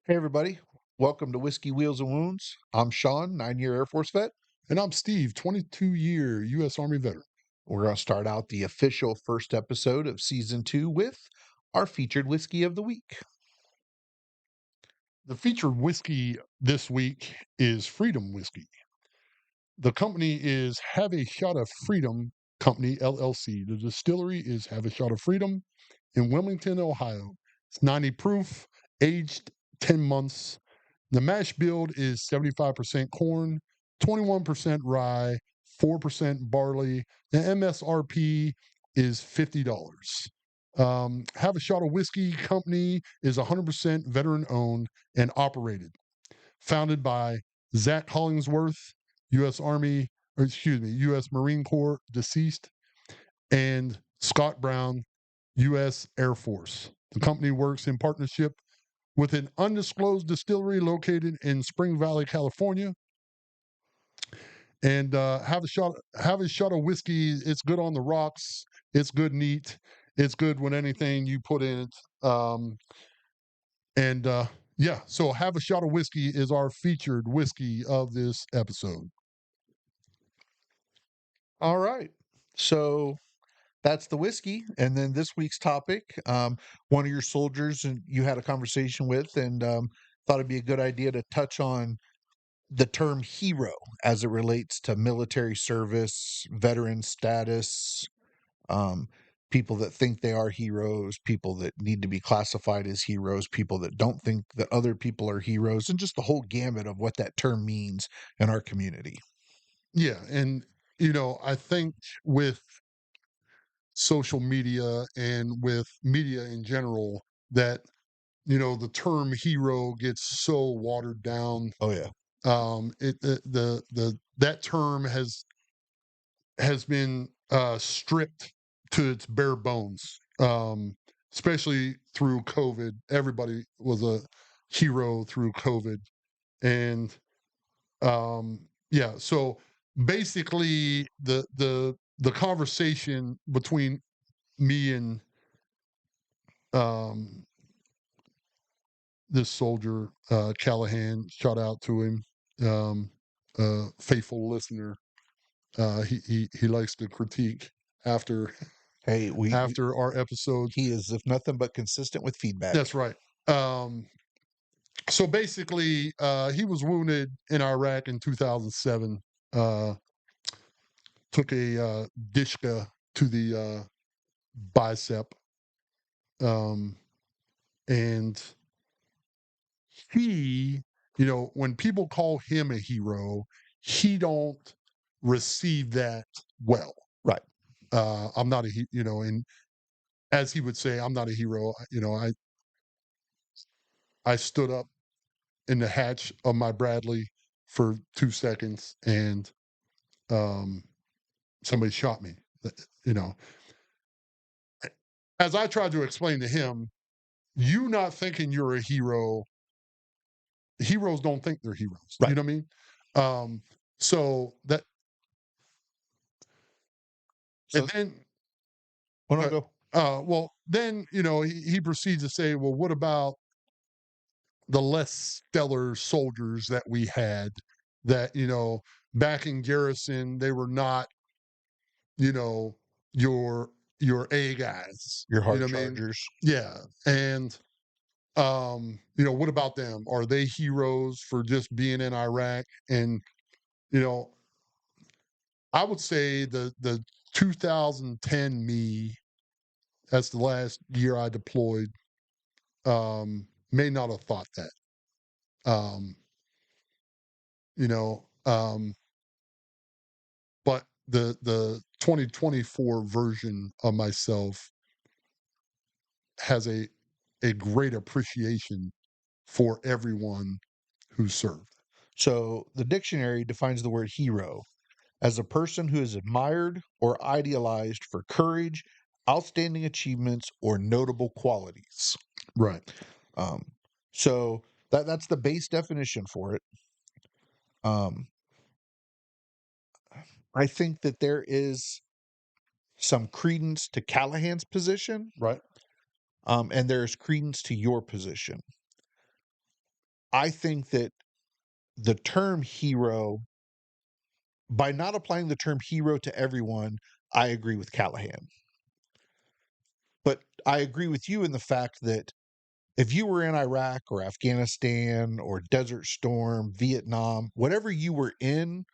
Hey, everybody. Welcome to Whiskey Wheels and Wounds. I'm Shawn, 9-year Air Force vet. And I'm Steve, 22-year U.S. Army veteran. We're going to start out the official first episode of season 2 with our featured whiskey of the week. The featured whiskey this week is Freedom Whiskey. The company is Have a Shot of Freedom Company, LLC. The distillery is Have a Shot of Freedom in Wilmington, Ohio. It's 90 proof, aged 10 months. The mash bill is 75% corn, 21% rye, 4% barley. The MSRP is $50. Have a Shot of Whiskey Company is 100% veteran owned and operated. Founded by Zach Hollingsworth, U.S. Army, or excuse me, U.S. Marine Corps, deceased, and Scott Brown, U.S. Air Force. The company works in partnership with an undisclosed distillery located in Spring Valley, California. And have a shot of whiskey. It's good on the rocks. It's good neat. It's good with anything you put in it. And yeah, so Have a Shot of Whiskey is our featured whiskey of this episode. All right. So that's the whiskey. And then this week's topic, one of your soldiers and you had a conversation with and thought it'd be a good idea to touch on the term hero as it relates to military service, veteran status, um, people that think they are heroes, people that need to be classified as heroes, people that don't think that other people are heroes, and just the whole gamut of what that term means in our community. Yeah, and I think with social media and with media in general that the term hero gets so watered down. Oh yeah. It the that term has been stripped to its bare bones. Especially through COVID, everybody was a hero through COVID, and yeah. So basically, the conversation between me and um, this soldier, Callahan, shout out to him, faithful listener. He likes to critique after Hey, after our episodes. he is if nothing but consistent with feedback. That's right. So basically, he was wounded in Iraq in 2007. Uh, took a dishka to the bicep, um, and he, when people call him a hero, he don't receive that well. Right. I'm not and as he would say, I'm not a hero. I stood up in the hatch of my Bradley for 2 seconds, and um, somebody shot me. You know, as I tried to explain to him, you not thinking you're a hero. Heroes don't think they're heroes. Right. You know what I mean? So that, and So then, when I go, well, then he proceeds to say, well, what about the less stellar soldiers that we had? That back in garrison, they were not you know, your your A guys. your You heart know what I mean? chargers. Yeah. And what about them? Are they heroes for just being in Iraq? And, you know, I would say the 2010 me, that's the last year I deployed, may not have thought that. Um, you know, um, but the 2024 version of myself has a great appreciation for everyone who served. So the dictionary defines the word hero as a person who is admired or idealized for courage, outstanding achievements, or notable qualities. Right. Um, so that's the base definition for it. Um, I think that there is some credence to Callahan's position, Right. and there's credence to your position. I think that the term hero, by not applying the term hero to everyone, I agree with Callahan. But I agree with you in the fact that if you were in Iraq or Afghanistan or Desert Storm, Vietnam, whatever you were in,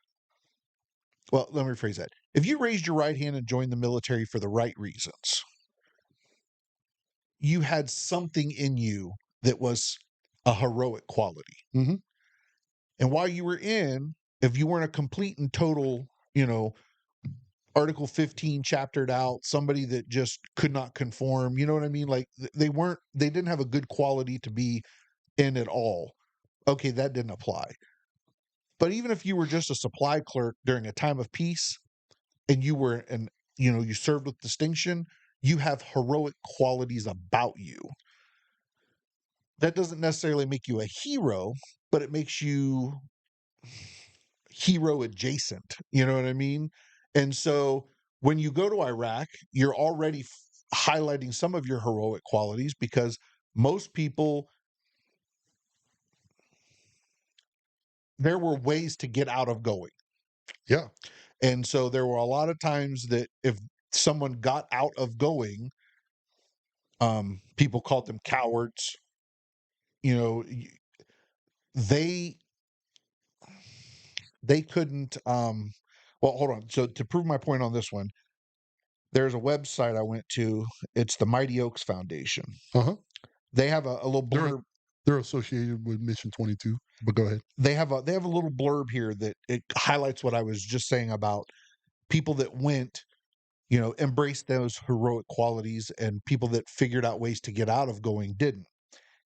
well, let me rephrase that. If you raised your right hand and joined the military for the right reasons, you had something in you that was a heroic quality. Mm-hmm. And while you were in, if you weren't a complete and total, Article 15 chaptered out, somebody that just could not conform, you know what I mean? Like they didn't have a good quality to be in at all. Okay, that didn't apply. But even if you were just a supply clerk during a time of peace and you served with distinction, you have heroic qualities about you. That doesn't necessarily make you a hero, but it makes you hero adjacent. You know what I mean? And so when you go to Iraq, you're already highlighting some of your heroic qualities because most people, there were ways to get out of going. Yeah. And so there were a lot of times that if someone got out of going, people called them cowards. You know, they they couldn't. Well, hold on. So to prove my point on this one, there's a website I went to. It's the Mighty Oaks Foundation. Uh-huh. They have a little They're blurb. they're associated with Mission 22. But go ahead. They have a little blurb here that it highlights what I was just saying about people that went, embraced those heroic qualities, and people that figured out ways to get out of going didn't.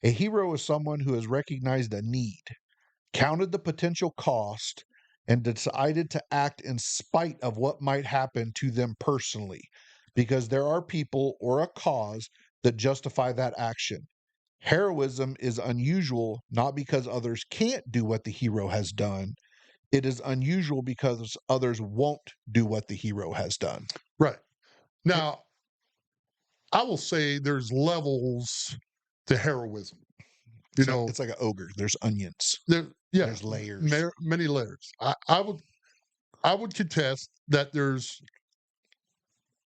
A hero is someone who has recognized a need, counted the potential cost, and decided to act in spite of what might happen to them personally, because there are people or a cause that justify that action. Heroism is unusual not because others can't do what the hero has done. It is unusual because others won't do what the hero has done. Right. It- Now, I will say there's levels to heroism. You know, it's like an ogre. There's onions. yeah, There's layers. many layers. I would contest that there's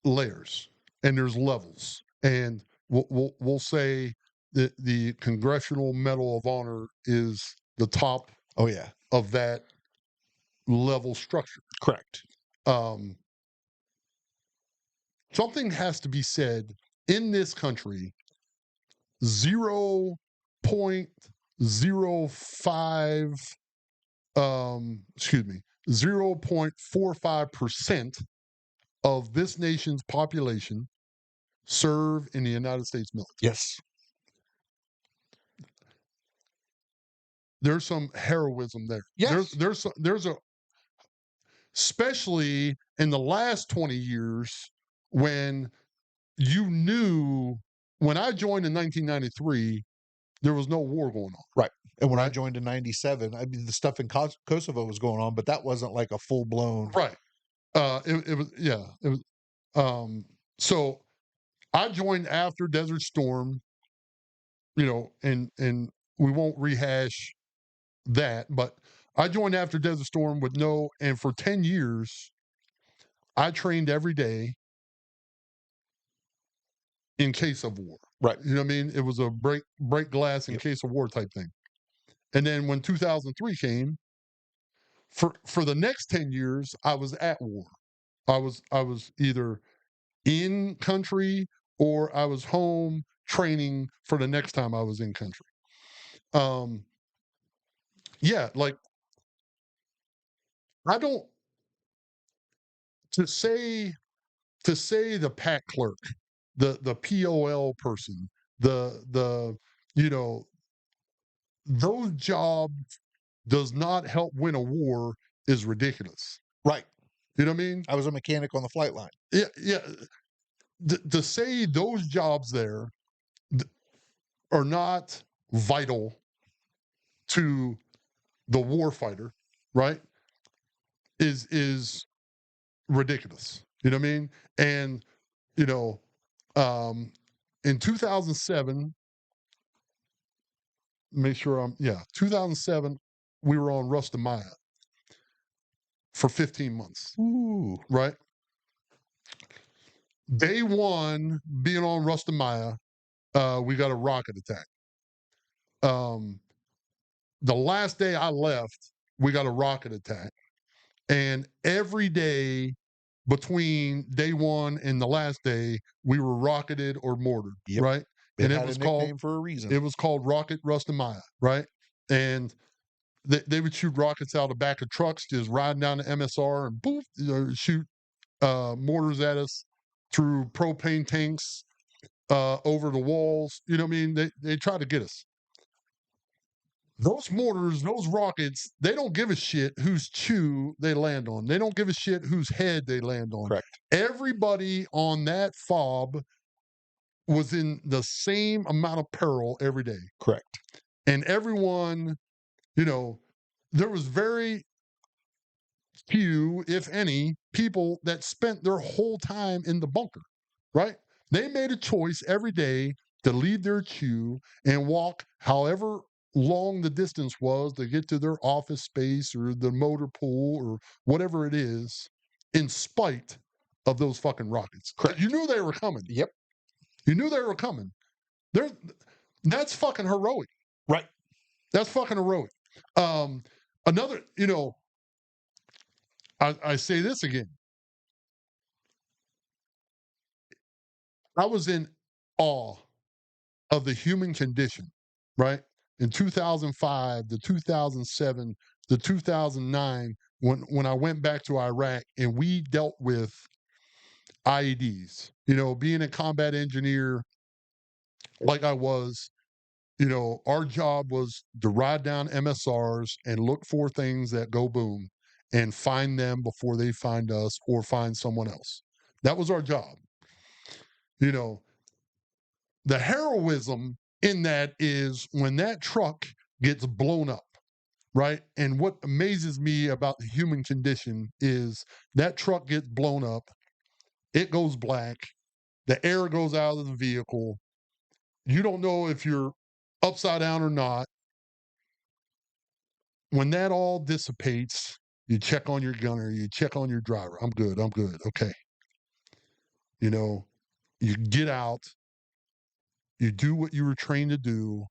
layers and there's levels, and we'll say that the Congressional Medal of Honor is the top Oh yeah, of that level structure. correct. Um, Something has to be said in this country. 0.05 excuse me, 0.45% of this nation's population serve in the United States military. Yes. There's some heroism there. Yes. There's a especially in the last 20 years when you knew when I joined in 1993, there was no war going on, Right. And when I right? joined in '97, I mean the stuff in Kosovo was going on, but that wasn't like a full blown. Right. It was, yeah, it was. So I joined after Desert Storm, and we won't rehash that, but I joined after Desert Storm and for 10 years, I trained every day in case of war. Right. You know what I mean? It was a break glass in Yep. case of war type thing. And then when 2003 came, for the next 10 years, I was at war. I was either in country or I was home training for the next time I was in country. Um, yeah, like I don't to say to say the pack clerk, the POL person, the you know those jobs does not help win a war is ridiculous. Right. You know what I mean? I was a mechanic on the flight line. Yeah, yeah. To say those jobs there are not vital to the war fighter, right? Is ridiculous. You know what I mean? And you know, um, in 2007, make sure 2007, we were on Rustamaya for 15 months, Ooh. right? Day one, being on Rustamaya, we got a rocket attack. Um, the last day I left, we got a rocket attack. And every day between day one and the last day, we were rocketed or mortared, Yep. right? It And had a nickname for a reason. it was called Rocket Rustamaya, right? And they would shoot rockets out of the back of trucks, just riding down the MSR and boom, shoot mortars at us through propane tanks over the walls. You know what I mean? They try to get us. Those mortars, those rockets, they don't give a shit whose chew they land on. They don't give a shit whose head they land on. Correct. Everybody on that fob was in the same amount of peril every day. Correct. And everyone, you know, there was very few, if any, people that spent their whole time in the bunker, right? They made a choice every day to leave their queue and walk however long the distance was to get to their office space or the motor pool or whatever it is, in spite of those fucking rockets. Correct. You knew they were coming. Yep. You knew they were coming. There, that's fucking heroic. Right. That's fucking heroic. Another, I say this again. I was in awe of the human condition, right? In 2005, the 2007, the 2009, when I went back to Iraq and we dealt with IEDs, being a combat engineer like I was, our job was to ride down MSRs and look for things that go boom and find them before they find us or find someone else. That was our job. You know, the heroism in that is when that truck gets blown up, right? And what amazes me about the human condition is that truck gets blown up, it goes black, the air goes out of the vehicle. You don't know if you're upside down or not. When that all dissipates, you check on your gunner, you check on your driver. I'm good. I'm good. Okay. You get out, you do what you were trained to do.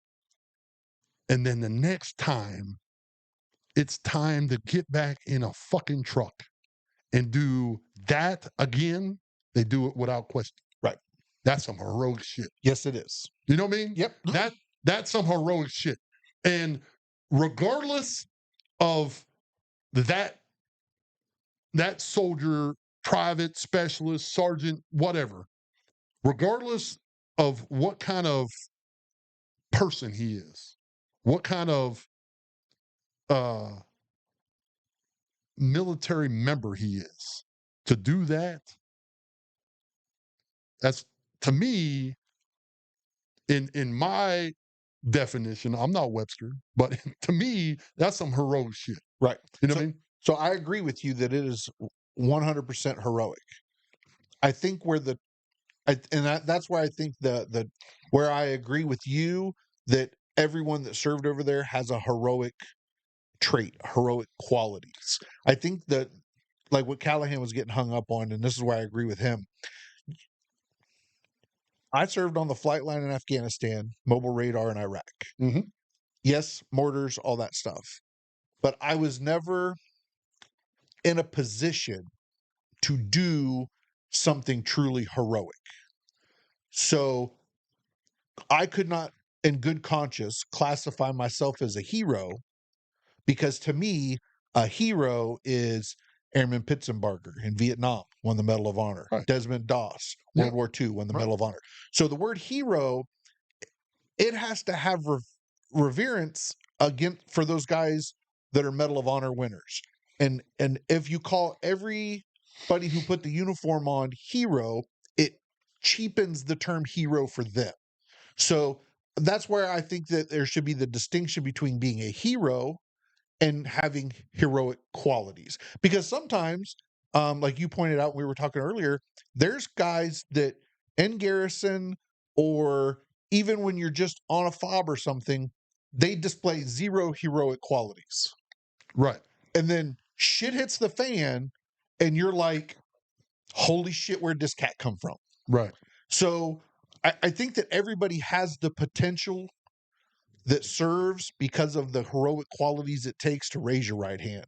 And then the next time it's time to get back in a fucking truck and do that again, they do it without question. Right. That's some heroic shit. Yes, it is. You know what I mean? Yep. That's some heroic shit. And regardless of that soldier, private, specialist, sergeant, whatever, regardless of what kind of person he is, what kind of uh military member he is, to do that's, to me, in my definition, I'm not Webster, but to me, that's some heroic shit. Right. You know what I mean? So I agree with you that it is 100% heroic. I think that's why I think where I agree with you that everyone that served over there has a heroic trait, heroic qualities. I think that, like what Callahan was getting hung up on, and this is why I agree with him. I served on the flight line in Afghanistan, mobile radar in Iraq. Mm-hmm. Yes, mortars, all that stuff. But I was never in a position to do something truly heroic. So I could not, in good conscience, classify myself as a hero because to me, a hero is Airman Pitzenbarger in Vietnam, won the Medal of Honor. Right. Desmond Doss, Yeah. World War II, won the Right. Medal of Honor. So the word hero, it has to have reverence for those guys that are Medal of Honor winners. And if you call everybody who put the uniform on hero, it cheapens the term hero for them. So that's where I think that there should be the distinction between being a hero and having heroic qualities. Because sometimes, like you pointed out, we were talking earlier, there's guys that in garrison or even when you're just on a fob or something, they display zero heroic qualities. Right. And then shit hits the fan, and you're like, holy shit, where'd this cat come from? Right. So I think that everybody has the potential that serves because of the heroic qualities it takes to raise your right hand,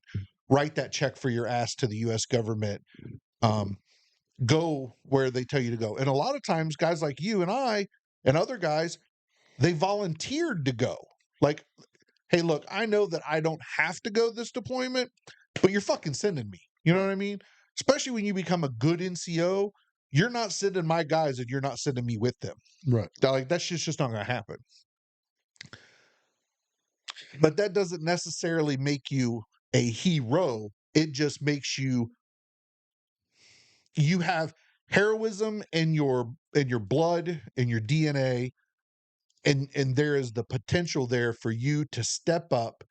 write that check for your ass to the US government, um, go where they tell you to go. And a lot of times, guys like you and I and other guys, they volunteered to go. Like, hey, look, I know that I don't have to go this deployment, but you're fucking sending me. You know what I mean? Especially when you become a good NCO, you're not sending my guys and you're not sending me with them. Right. Like, that shit's just not going to happen. But that doesn't necessarily make you a hero. It just makes you have heroism in your blood, in your DNA, and there is the potential there for you to step up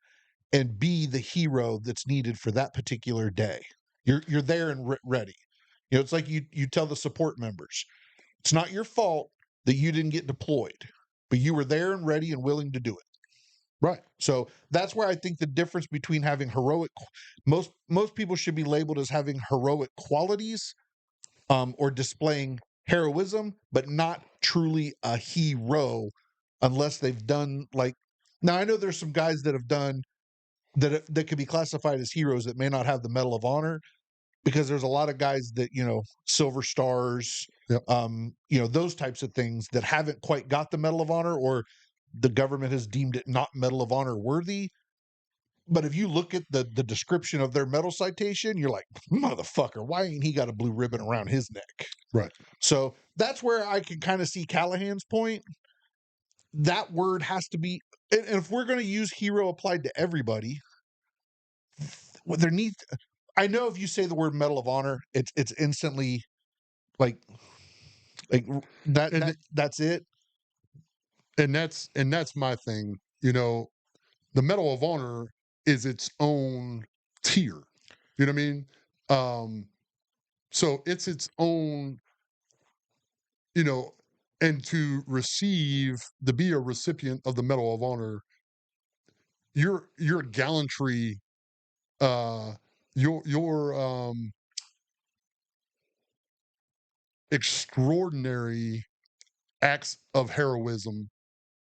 and be the hero that's needed for that particular day. You're there and ready. You know, it's like you tell the support members, it's not your fault that you didn't get deployed, but you were there and ready and willing to do it. Right. So that's where I think the difference between having heroic, most people should be labeled as having heroic qualities, or displaying heroism, but not truly a hero unless they've done like. Now I know there's some guys that have done that could be classified as heroes that may not have the Medal of Honor, because there's a lot of guys that, silver stars, Yep. Those types of things that haven't quite got the Medal of Honor, or the government has deemed it not Medal of Honor worthy. But if you look at the description of their medal citation, you're like, motherfucker, why ain't he got a blue ribbon around his neck? Right. So that's where I can kind of see Callahan's point. That word has to be, and if we're going to use hero applied to everybody, there needs. I know if you say the word Medal of Honor, it's instantly like that. And That's it. and that's my thing. You know, the Medal of Honor is its own tier. You know what I mean? So it's its own, you know, and to be a recipient of the Medal of Honor, your gallantry, uh, your extraordinary acts of heroism.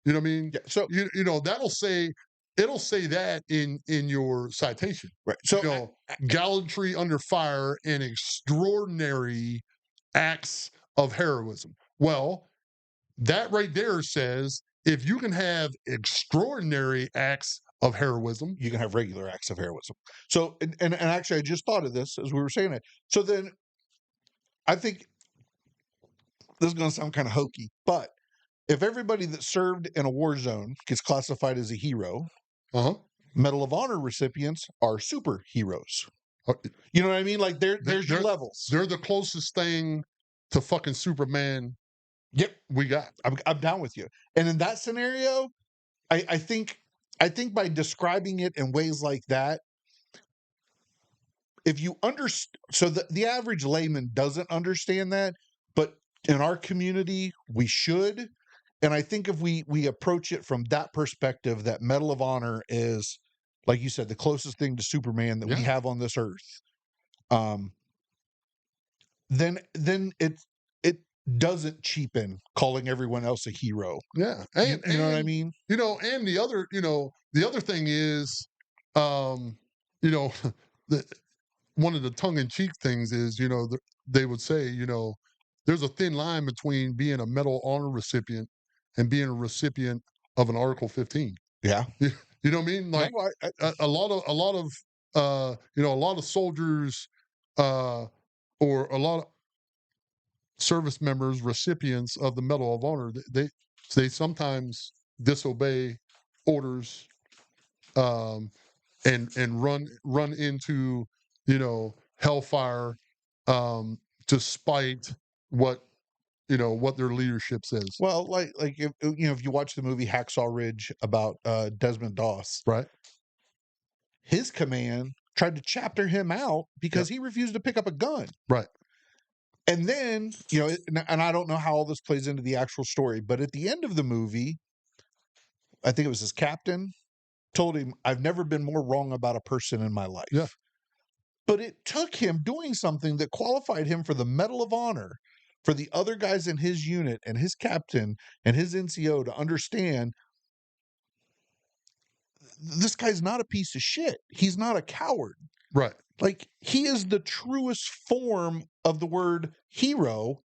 You know what I mean? Yeah. So You know it'll say that in your citation. right. So You know, gallantry under fire and extraordinary acts of heroism. Well, that right there says if you can have extraordinary acts of heroism, you can have regular acts of heroism. So and actually, I just thought of this as we were saying it. So then I think this is going to sound kind of hokey, but if everybody that served in a war zone gets classified as a hero, uh-huh. Medal of Honor recipients are superheroes. uh, You know what I mean? Like there's your they're levels. they're the closest thing to fucking Superman Yep, we got. I'm down with you. And in that scenario, I think by describing it in ways like that, if you understand, so the average layman doesn't understand that, but in our community we should. And I think if we approach it from that perspective, that Medal of Honor is, like you said, the closest thing to Superman that we Yeah. have on this earth. Um, then it doesn't cheapen calling everyone else a hero. Yeah. You know what I mean? You know, and the other thing is, um, you know, the one of the tongue in cheek things is, they would say, there's a thin line between being a Medal of Honor recipient and being a recipient of an Article 15. Yeah. You know what I mean? No, Like a lot of a lot of soldiers, uh, or a lot of service members, recipients of the Medal of Honor, they sometimes disobey orders, um, and run into hellfire, despite what what their leadership says. well, like if you watch the movie Hacksaw Ridge about Desmond Doss, Right. his command tried to chapter him out Yep. because he refused to pick up a gun. Right. And then, and I don't know how all this plays into the actual story, but at the end of the movie, I think it was his captain, told him, "I've never been more wrong about a person in my Yeah. life." But it took him doing something that qualified him for the Medal of Honor for the other guys in his unit and his captain and his NCO to understand this guy's not a piece of shit. He's not a coward. Right. Like, he is the truest form of the word hero,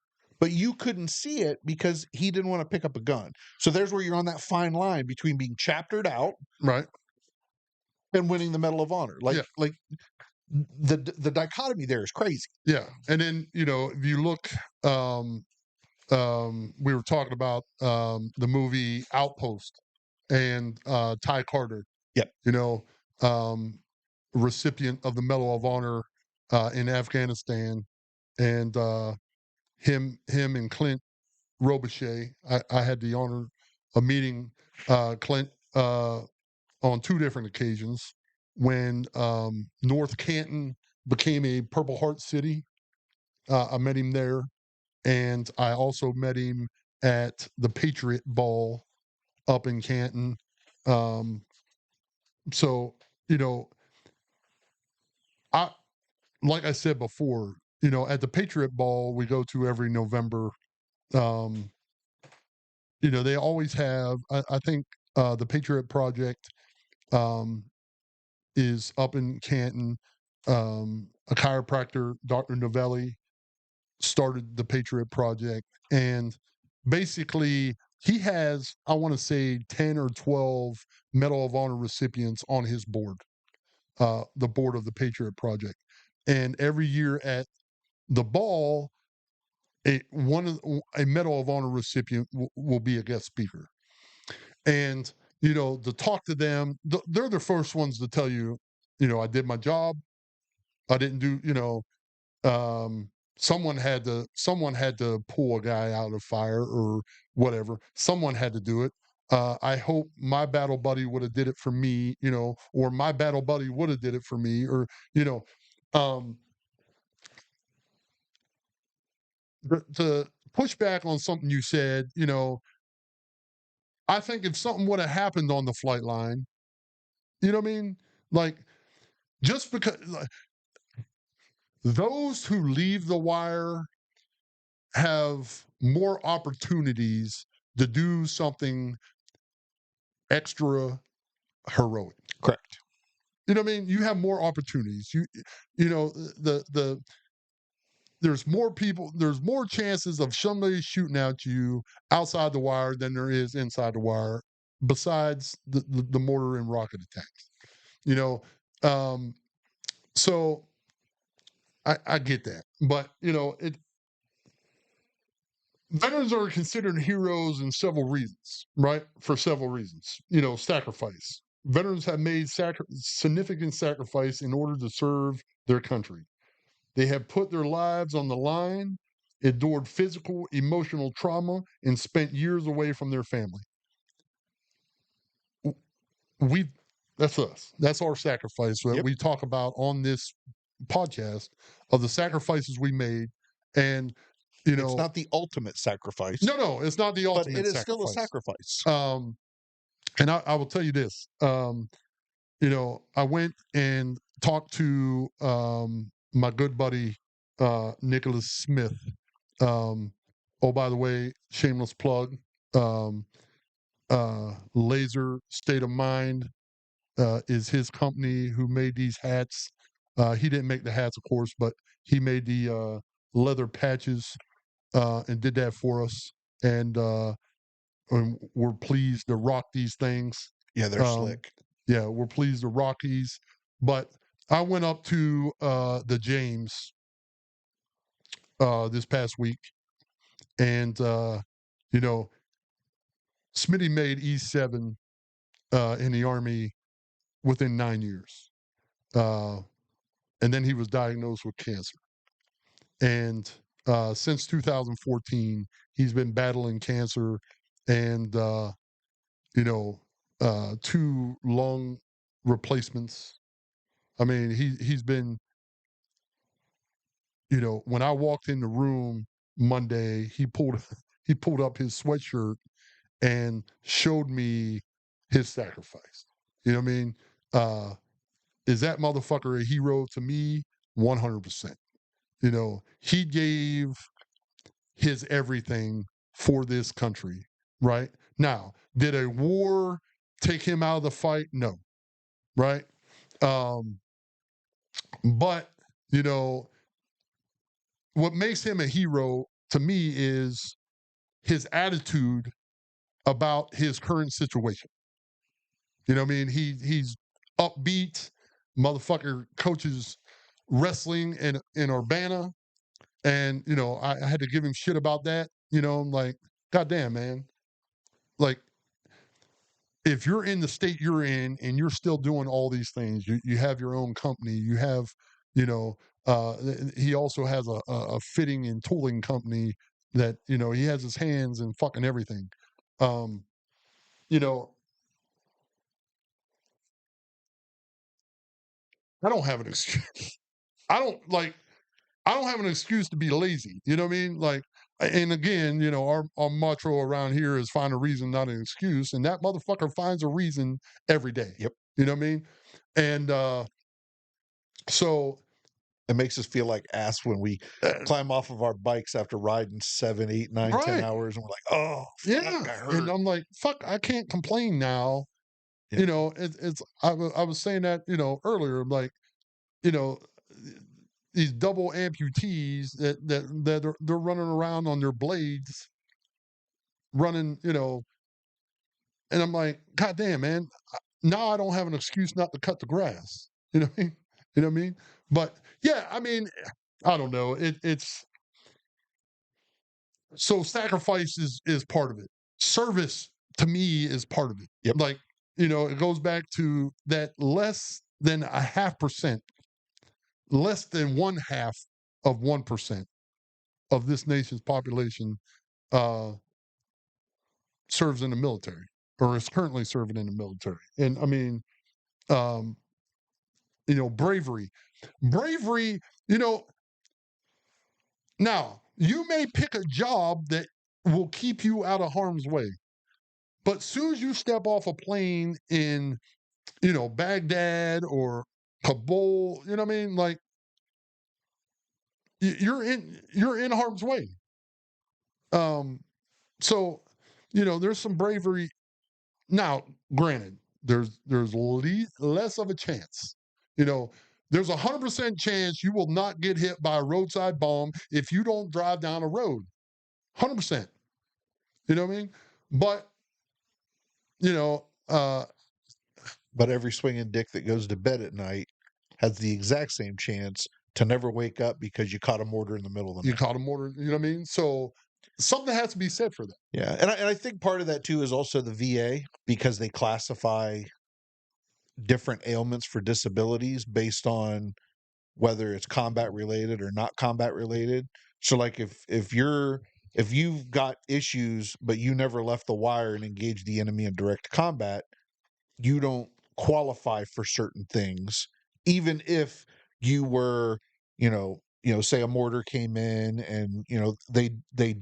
but you couldn't see it because he didn't want to pick up a gun. So there's where you're on that fine line between being chaptered out Right. and winning the Medal of Honor. Yeah. Like the dichotomy there is crazy. Yeah. And then, if you look, we were talking about the movie Outpost and Ty Carter, Yep. you know, um, recipient of the Medal of Honor in Afghanistan, and him and Clint Robichaud. I had the honor of meeting Clint on two different occasions when North Canton became a Purple Heart City. I met him there, and I also met him at the Patriot Ball up in Canton. Um, so you know, I like I said before, at the Patriot Ball we go to every November. Um, they always have. I think the Patriot Project um, is up in Canton. A chiropractor, Dr. Novelli, started the Patriot Project, and basically he has, I want to say, 10 or 12 Medal of Honor recipients on his board, the board of the Patriot Project. And every year at the ball, a Medal of Honor recipient will be a guest speaker. And to talk to them, they're the first ones to tell you, I did my job. I didn't do, um, someone had to pull a guy out of fire or whatever. Someone had to do it. I hope my battle buddy would have did it for me, or my battle buddy would have did it for me, or you know, um, to push back on something you said. I think if something would have happened on the flight line, you know what I mean? Like, just because those who leave the wire have more opportunities to do something extra heroic. Correct. You know what I mean? You have more opportunities. You know, the there's more people, there's more chances of somebody shooting at you outside the wire than there is inside the wire, besides the mortar and rocket attacks. You know, um, so I get that, but veterans are considered heroes in several reasons, right? For several reasons, sacrifice. Veterans have made significant sacrifice in order to serve their country. They have put their lives on the line, endured physical, emotional trauma, and spent years away from their family. We That's us. That's our sacrifice that Yep. we talk about on this podcast, of the sacrifices we made. And It's not the ultimate sacrifice, no, it's not the but it ultimate is still a sacrifice. sacrifice. Um, and I will tell you this. I went and talked to my good buddy Nicholas Smith. Oh, by the way, shameless plug. Um, Laser State of Mind is his company who made these hats. He didn't make the hats, of course, but he made the leather patches and did that for us. And we're pleased to rock these things. Yeah, they're Um, slick. yeah, we're pleased to rock these. But I went up to the James this past week, and you know, Smitty made E7 in the Army within 9 years, uh, and then he was diagnosed with cancer. And since 2014, he's been battling cancer, and you know, two lung replacements. I mean, he's been, when I walked in the room Monday, he pulled he pulled up his sweatshirt and showed me. his sacrifice. You know what I mean? Is that motherfucker a hero to me? 100%. You know, he gave his everything for this country, right? Now, did a war take him out of the fight? No, right? Um, but, you know, what makes him a hero to me is his attitude about his current situation. You know what I mean? He's upbeat, motherfucker coaches wrestling in Urbana. And, you know, I had to give him shit about that. You know, I'm like, God damn, man. Like, if you're in the state you're in and you're still doing all these things, you have your own company, you have, you know, he also has a fitting and tooling company that, you know, he has his hands in fucking everything. Um, you know, I don't have an excuse. I don't like I don't have an excuse to be lazy. You know what I mean? Like, and again, you know, our motto around here is find a reason, not an excuse. And that motherfucker finds a reason every day. Yep. You know what I mean? And so, It makes us feel like ass when we uh, climb off of our bikes after riding 7, 8, 9, 10 right. hours, and we're like, "Oh, fuck, Yeah. I And hurt." I'm like, fuck, I can't complain now. Yep. You know, I was saying that, you know, earlier, I'm like, you know, these double amputees that they're running around on their blades, running, you know, and I'm like, God damn, man, now I don't have an excuse not to cut the grass. You know what I mean? You know what I mean? But yeah, I mean, I don't know. It's so sacrifice is part of it. Service to me is part of it. Yep. Like, you know, it goes back to that less than a half percent, less than one half of 1% of this nation's population uh, serves in the military or is currently serving in the military. And I mean, um, you know, bravery, you know, now you may pick a job that will keep you out of harm's way. But soon as you step off a plane in, you know, Baghdad or Kabul, you know what I mean? Like you're in harm's way. Um, so you know, there's some bravery. Now, granted, there's less of a chance. You know, there's 100% chance you will not get hit by a roadside bomb if you don't drive down a road. 100%. You know what I mean? But you know, But every swinging dick that goes to bed at night has the exact same chance to never wake up because you caught a mortar in the middle of the you night. caught a mortar. You know what I mean? So something has to be said for that. Yeah, and I think part of that too is also the VA because they classify different ailments for disabilities based on whether it's combat related or not combat related. So like if you've got issues but you never left the wire and engaged the enemy in direct combat, you don't qualify for certain things even if you were, say a mortar came in and they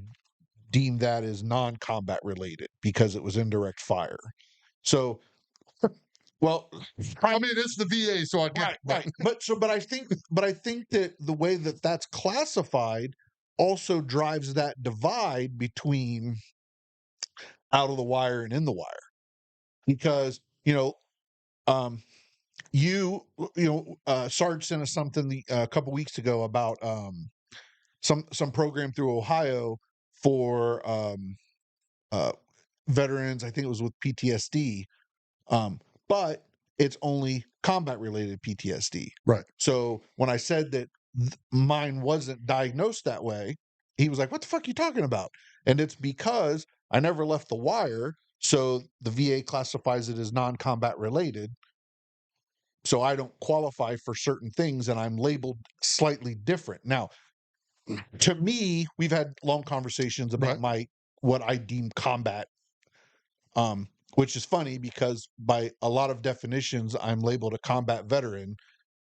deemed that as non-combat related because it was indirect fire. So, well, I mean, it's the VA, so I get right, it. But right. But I think that the way that that's classified also drives that divide between out of the wire and in the wire because um Sarge sent us something a couple weeks ago about some program through Ohio for uh veterans. I think it was with PTSD. But it's only combat related PTSD. right, So when I said that mine wasn't diagnosed that way, he was like, "What the fuck are you talking about?" And it's because I never left the wire, so the VA classifies it as non-combat related. So I don't qualify for certain things, and I'm labeled slightly different. Now, to me, we've had long conversations about right, my what I deem combat, which is funny because by a lot of definitions, I'm labeled a combat veteran,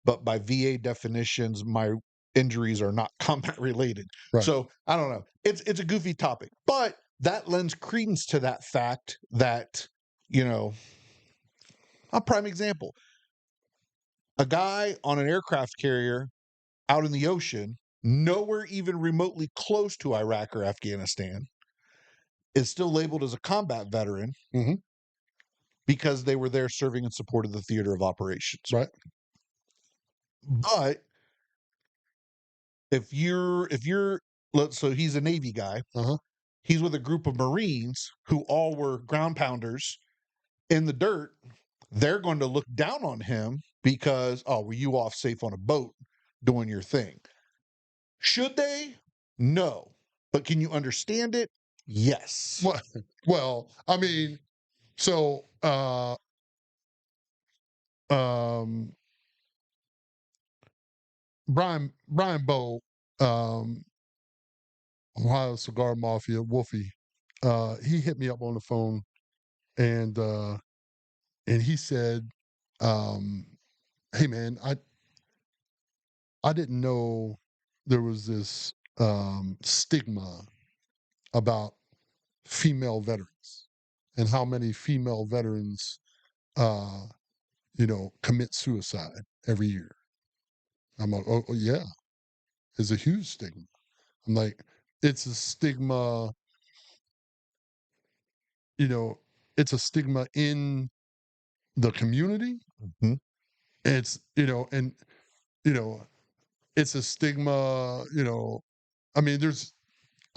but by VA definitions, my injuries are not combat related. right. So I don't know. It's a goofy topic, but that lends credence to that fact that you know A prime example, a guy on an aircraft carrier out in the ocean, nowhere even remotely close to Iraq or Afghanistan, is still labeled as a combat veteran Mhm. because they were there serving in support of the theater of operations. Right. But if you're so he's a Navy guy. Uh-huh. He's with a group of Marines who all were ground pounders in the dirt. They're going to look down on him because, oh, were you off safe on a boat doing your thing? Should they? No. But can you understand it? Yes. Well, well, I mean, so um Brian Bowe, um, Ohio Cigar Mafia, Wolfie, he hit me up on the phone and he said, um, "Hey man, I didn't know there was this stigma about female veterans and how many female veterans, uh, commit suicide every year." I'm like, oh yeah, it's a huge stigma. I'm like, it's a stigma, you know, it's a stigma in the community. Mhm. It's, and, you know, it's a stigma, I mean, there's,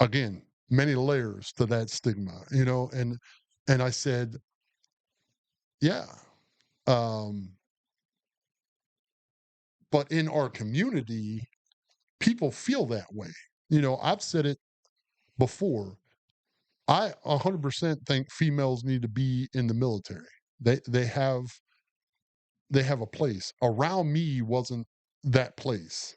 again, many layers to that stigma, and I said, yeah. Um, but in our community, people feel that way. I've said it before. I 100% think females need to be in the military. They have a place. Around me wasn't that place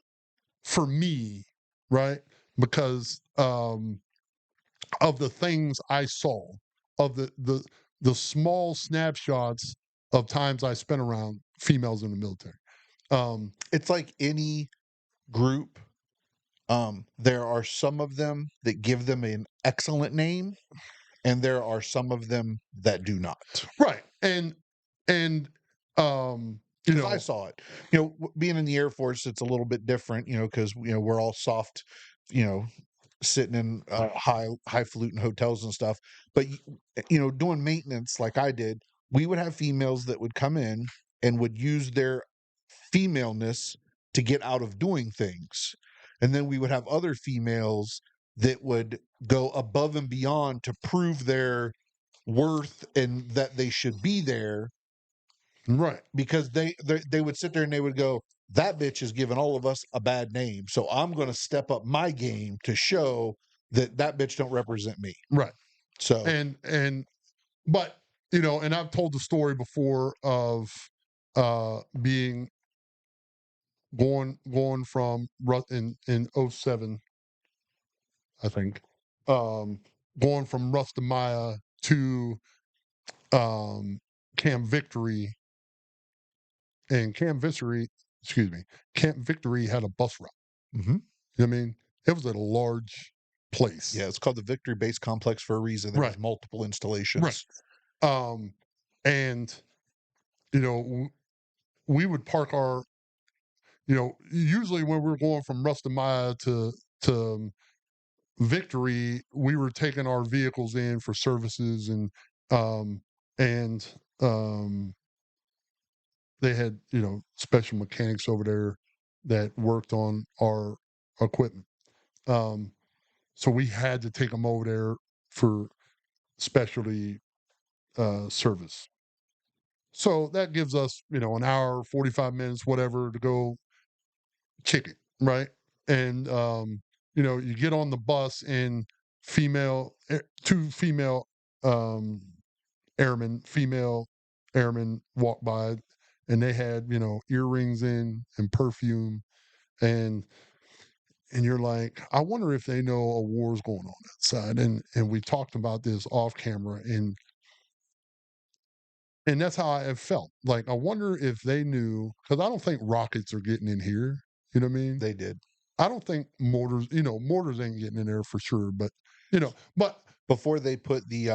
for me, right? Because of the things I saw, of the small snapshots of times I spent around females in the military. Um, It's like any group. There are some of them that give them an excellent name, and there are some of them that do not. right, and you Because I know, saw it, being in the Air Force, it's a little bit different, because we're all soft, you know, sitting in highfalutin hotels and stuff. But doing maintenance like I did, we would have females that would come in and would use their femaleness to get out of doing things, and then we would have other females that would go above and beyond to prove their worth and that they should be there, right, because they would sit there and they would go, that bitch is giving all of us a bad name, so I'm going to step up my game to show that bitch don't represent me. right, So and but and I've told the story before of being going from in '07, I think, um, going from Rustamaya to um, Camp Victory, and excuse me, Camp Victory had a bus route. mhm. You know what I mean? It was at a large Yeah, place. it's called the Victory Base Complex for a reason. There was Right, multiple right. installations. Um, and, you know, w- we would park usually when we were going from Rustamaya to Victory, we were taking our vehicles in for services um, and, um, they had, special mechanics over there that worked on our equipment. Um, so we had to take them over there for specialty service. So that gives us, an hour, 45 minutes, whatever, to go kick it, right? And you get on the bus and two um, female airmen walk by, and they had, earrings in and perfume, and you're like, I wonder if they know a war's going on outside. And we talked about this off camera, and that's how I have felt. Like, I wonder if they knew, because I don't think rockets are getting in here. You know what I mean? They did. I don't think mortars ain't getting in there for sure. But but Before they put the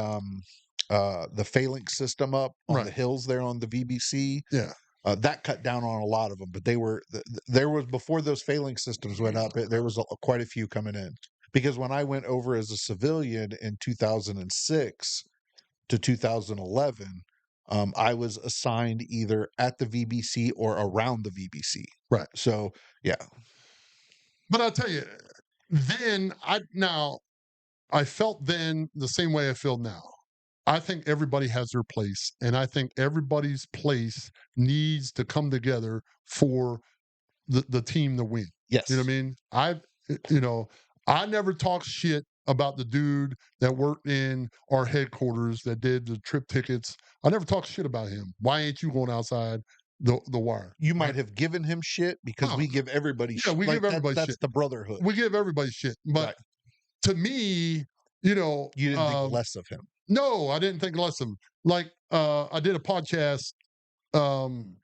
the phalanx system up on the Right. hills there on the VBC. Yeah. That cut down on a lot of them, but there was before those failing systems went up. There was quite a few coming in because when I went over as a civilian in 2006 to 2011, I was assigned either at the VBC or around the VBC. Right. So yeah, But I'll tell you, then I felt then the same way I feel now. I think everybody has their place, and I think everybody's place needs to come together for the team to win. You know what yes, I mean? You know, I never talked shit about the dude that worked in our headquarters that did the trip tickets. I never talked shit about him. Why ain't you going outside the wire? you might Right? have given him shit because Oh, we give everybody yeah, we like give that. everybody That's shit. the brotherhood, We give everybody shit. But right? to me, you know, You didn't think less of him. no, I didn't think less of him. Like I did a podcast um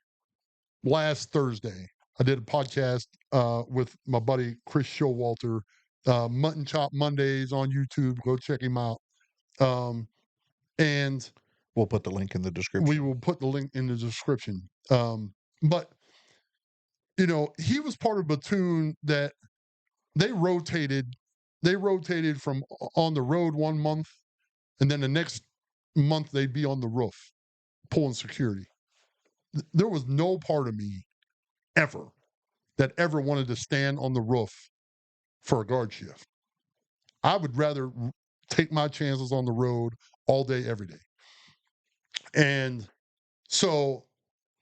last Thursday. I did a podcast with my buddy Chris Showalter, Mutton Chop Mondays on YouTube. Go check him out. Um, and We'll put the link in the we description. will put the link in the description. But you know, he was part of a platoon that they rotated. They rotated from on the road 1 month, and then the next month they'd be on the roof pulling security. There was no part of me ever that ever wanted to stand on the roof for a guard shift. I would rather take my chances on the road all day, every day. And so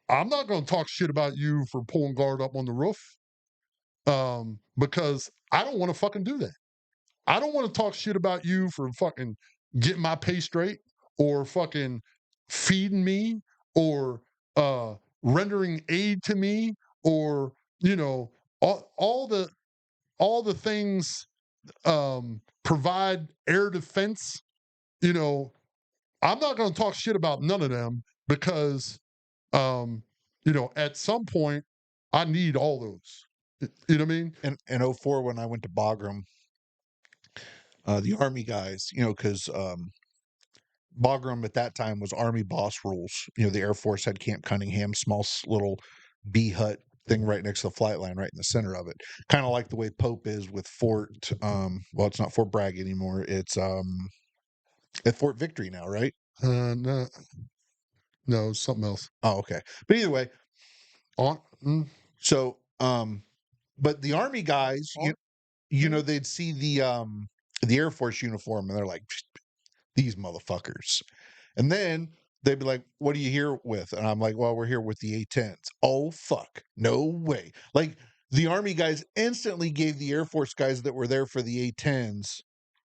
I'm not going to talk shit about you for pulling guard up on the roof because I don't want to fucking do that. I don't want to talk shit about you for fucking getting my pay straight or fucking feeding me or rendering aid to me or, you know, all the things provide air defense, you know, I'm not going to talk shit about none of them because, um, you know, at some point, I need all those. You know what I mean? In '04 when I went to Bagram, the Army guys, because Bagram at that time was Army boss rules. The Air Force had Camp Cunningham, small little B hut thing right next to the flight line, right in the center of it. Kind of like the way Pope is with Fort. Well, it's not Fort Bragg anymore. It's at Fort Victory now, right? No, no, something else. Oh, okay. But either way, On, so but the Army guys, they'd see the Air Force uniform and they're like, these motherfuckers. And then they'd be like, "What are you here with?" And I'm like, "Well, we're here with the A-10s." Oh fuck, no way! Like the Army guys instantly gave the Air Force guys that were there for the A-10s,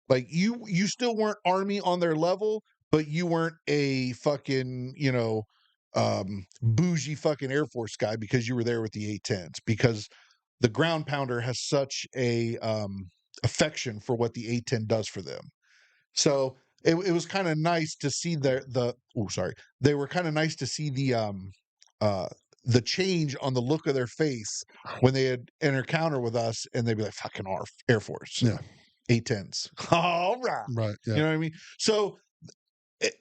like you still weren't Army on their level, but you weren't a fucking bougie fucking Air Force guy because you were there with the A-10s because the ground pounder has such a affection for what the A-10 does for them. So it was kind of nice to see they were kind of nice to see uh the change on the look of their face when they had an encounter with us and they'd be like fucking Air Force yeah, A-10s. All right. right, You yeah. know what I mean? So it,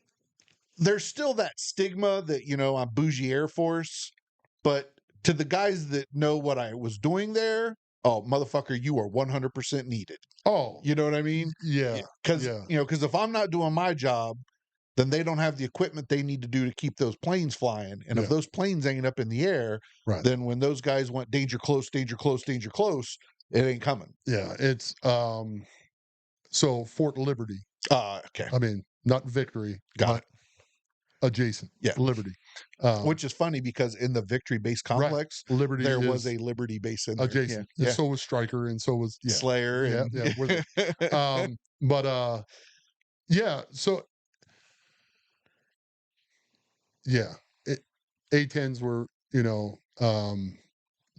there's still that stigma that, I'm bougie Air Force, but to the guys that know what I was doing there, oh, motherfucker, you are 100% needed. Oh, You know what I mean? yeah, Because yeah, because if I'm not doing my job, then they don't have the equipment they need to do to keep those planes flying. And if yeah, those planes ain't up in the air, right, then when those guys went danger close, danger close, danger close, it ain't coming. yeah. It's so Fort Liberty. Okay, I mean, not Victory, got but it. adjacent Yeah, Liberty. Um, which is funny because in the Victory Base right, complex, Liberty there was is a Liberty base in there. Yeah, adjacent, and yeah, so was Stryker, and so was Slayer yeah, and yeah. We're there. But yeah. So yeah, it, A10s were, you know,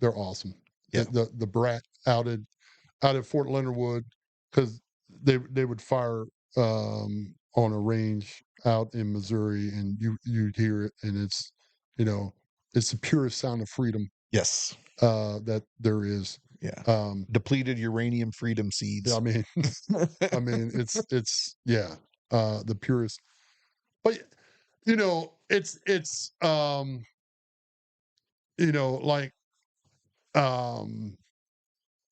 they're awesome. yeah, The brat out at Fort Leonard Wood because they would fire on a range out in Missouri, and you'd hear it, and it's, you know, it's the purest sound of freedom yes, that there is. yeah. Um, Depleted uranium freedom yeah, seeds. I mean, it's yeah, the purest. but like um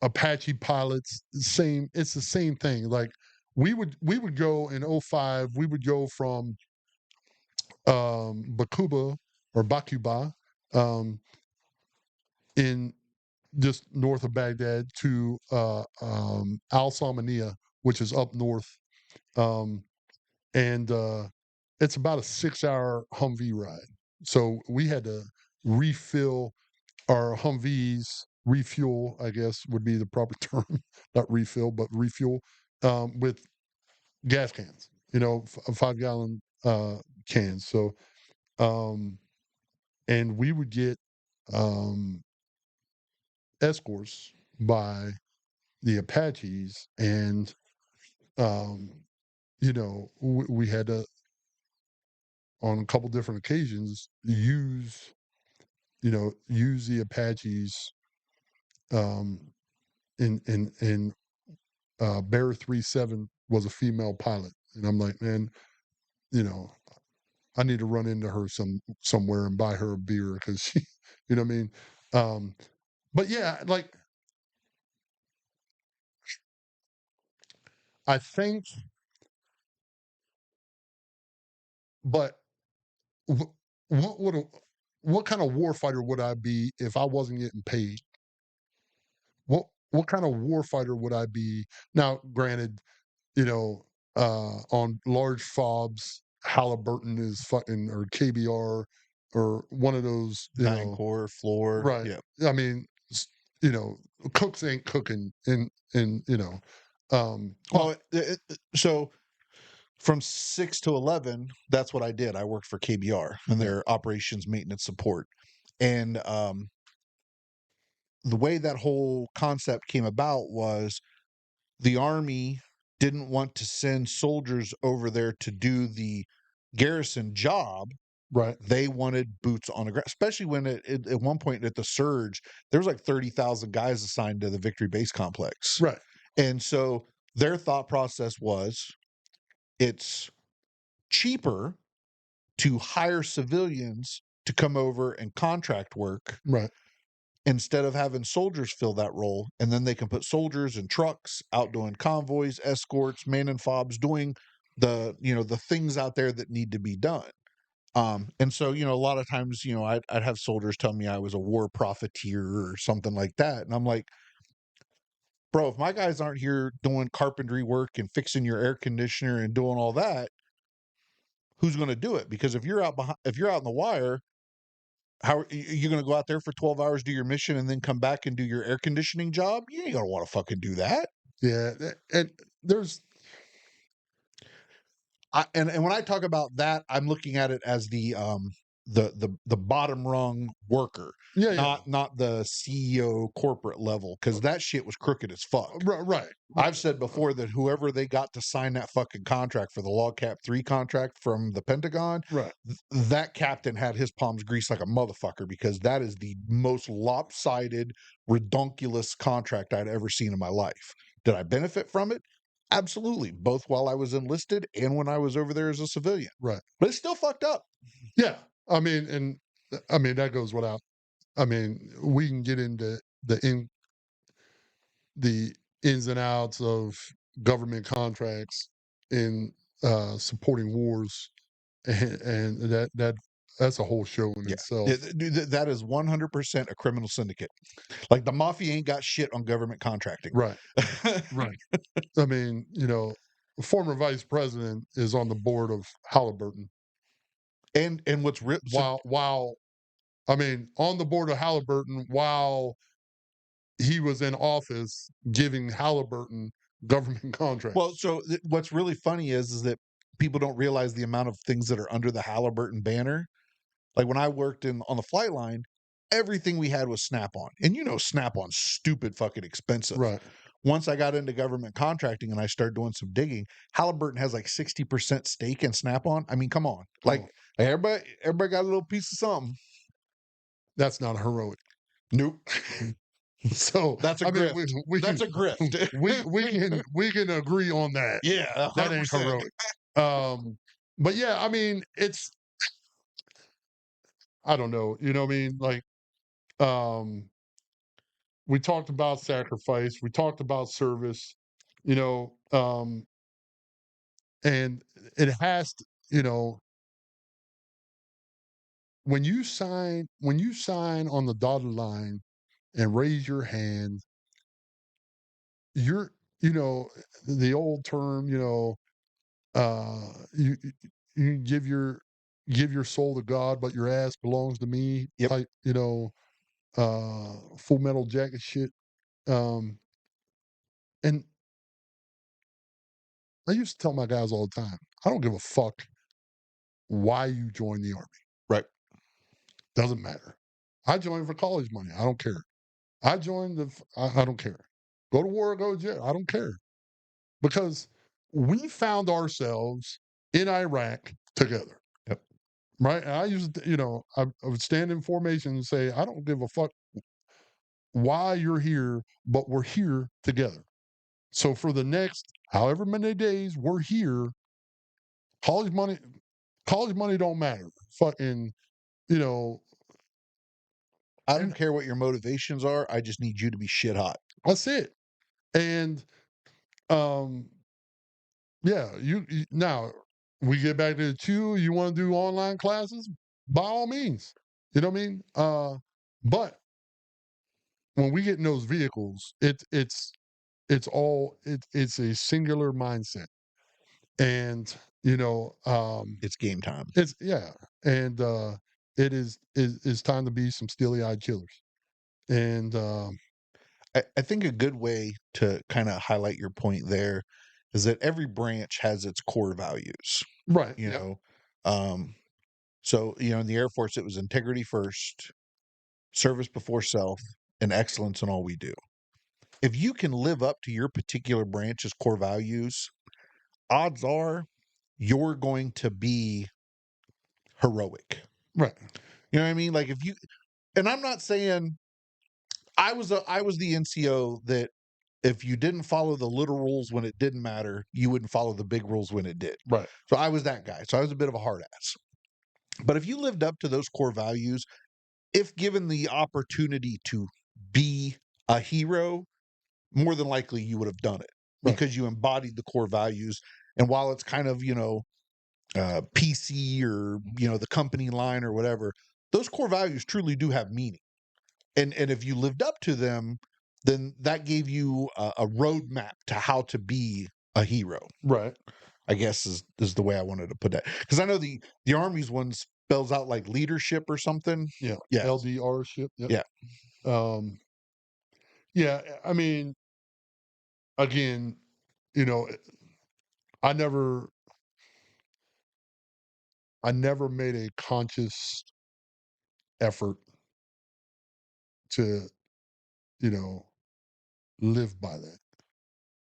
Apache pilots, same it's the same thing. Like we would go in '05. We would go from Bakuba or Bakuba um in just north of Baghdad to Al Salmania, which is up north. Um and it's about a 6-hour Humvee ride. So we had to refill our Humvees, refuel, I guess would be the proper term, not refill, but refuel with gas cans, 5-gallon cans. So, um, and we would get um, escorts by the Apaches, and um, we had to, on a couple different occasions, use the Apaches um, in Bear 37 was a female pilot, and I'm like, man, you know, I need to run into her somewhere and buy her a beer because she, you know what I mean. Um, but yeah, like I think, but wh- what would what kind of warfighter would I be if I wasn't getting paid? What kind of warfighter would I be? Now, granted, on large fobs, Halliburton is fucking or KBR or one of those, Nine core floor. right. Yeah. I mean, you know, cooks ain't cooking Well, but so from 6 to 11, that's what I did. I worked for KBR and right, their operations maintenance support. And the way that whole concept came about was the Army didn't want to send soldiers over there to do the garrison job. right, They wanted boots on the ground, especially when at one point at the surge, there was like 30,000 guys assigned to the Victory Base complex. right, And so their thought process was it's cheaper to hire civilians to come over and contract work right, instead of having soldiers fill that role. And then they can put soldiers in trucks out doing convoys, escorts, man and fobs, doing the things out there that need to be done. And so, a lot of times, I'd have soldiers tell me I was a war profiteer or something like that. And I'm like, bro, if my guys aren't here doing carpentry work and fixing your air conditioner and doing all that, who's going to do it? Because if you're out in the wire, how are you going to go out there for 12 hours, do your mission, and then come back and do your air conditioning job? You ain't going to want to fucking do that. yeah, and there's And when I talk about that, I'm looking at it as the bottom rung worker, yeah, yeah, not the CEO corporate level, because that shit was crooked as fuck. right, right, I've said before that whoever they got to sign that fucking contract for the Log Cap 3 contract from the Pentagon, right, that captain had his palms greased like a motherfucker because that is the most lopsided, redonkulous contract I'd ever seen in my life. Did I benefit from it? Absolutely, both while I was enlisted and when I was over there as a civilian. right, But it's still fucked up. yeah. I mean that goes without. I mean, we can get into the ins and outs of government contracts in supporting wars, and that's a whole show in Yeah. itself. That is 100% a criminal syndicate. Like the mafia ain't got shit on government contracting. Right, right. I mean, the former vice president is on the board of Halliburton. And what's real so While I mean, on the board of Halliburton while he was in office giving Halliburton government well, contracts. so what's really funny is that people don't realize the amount of things that are under the Halliburton banner. Like when I worked in on the flight line, everything we had was Snap-on. And Snap-on's stupid fucking expensive. Right. Once I got into government contracting and I started doing some digging, Halliburton has like 60% stake in Snap-on. I mean, come on. Come Like on. everybody got a little piece of something. That's not heroic. Nope. So That's a I mean, grift. we can That's a grift. we can agree on that. Yeah, That ain't 100%. heroic. Um, but yeah, I mean, it's I don't know, you know what I mean? Like, um, we talked about sacrifice, we talked about service, you know, and it has to, you know, when you sign on the dotted line and raise your hand, you're, you know, the old term, you know, you you give your soul to God, but your ass belongs to me Yep. type, you know, full metal jacket shit. Um, and I used to tell my guys all the time, I don't give a fuck why you join the army. Right. Doesn't matter. I joined for college money. I don't care. I joined I don't care. Go to war or go to jail. I don't care. Because we found ourselves in Iraq together. Yep. Right. And I used to, you know, I would stand in formation and say, I don't give a fuck why you're here, but we're here together. So for the next however many days we're here, college money, college money don't matter. Fucking, you know, I don't and care what your motivations are. I just need you to be shit hot. that's it. And um, yeah, you now we get back to the two. You want to do online classes? By all means. You know what I mean? But when we get in those vehicles, it's a singular mindset. And you know, It's game time. it's yeah, and it is time to be some steely eyed killers. And I think a good way to kind of highlight your point there is that every branch has its core values, right, you yeah, know. Um, so, in the Air Force, it was integrity first, service before self, and excellence in all we do. If you can live up to your particular branch's core values, odds are you're going to be heroic. right, You know what I mean? Like if you and I'm not saying I was the NCO that if you didn't follow the little rules when it didn't matter, you wouldn't follow the big rules when it did. right, So I was that guy. So I was a bit of a hard ass. But if you lived up to those core values, if given the opportunity to be a hero, more than likely you would have done it right, because you embodied the core values. And while it's kind of, PC or, the company line or whatever, those core values truly do have meaning. And if you lived up to them, then that gave you a roadmap to how to be a hero. right. I guess is the way I wanted to put that because I know the Army's one spells out like leadership or something. Yeah, Yeah, LDR ship. Yep. yeah, Um, yeah, I mean, again, you know, I never, I never made a conscious effort to, you know, live by that.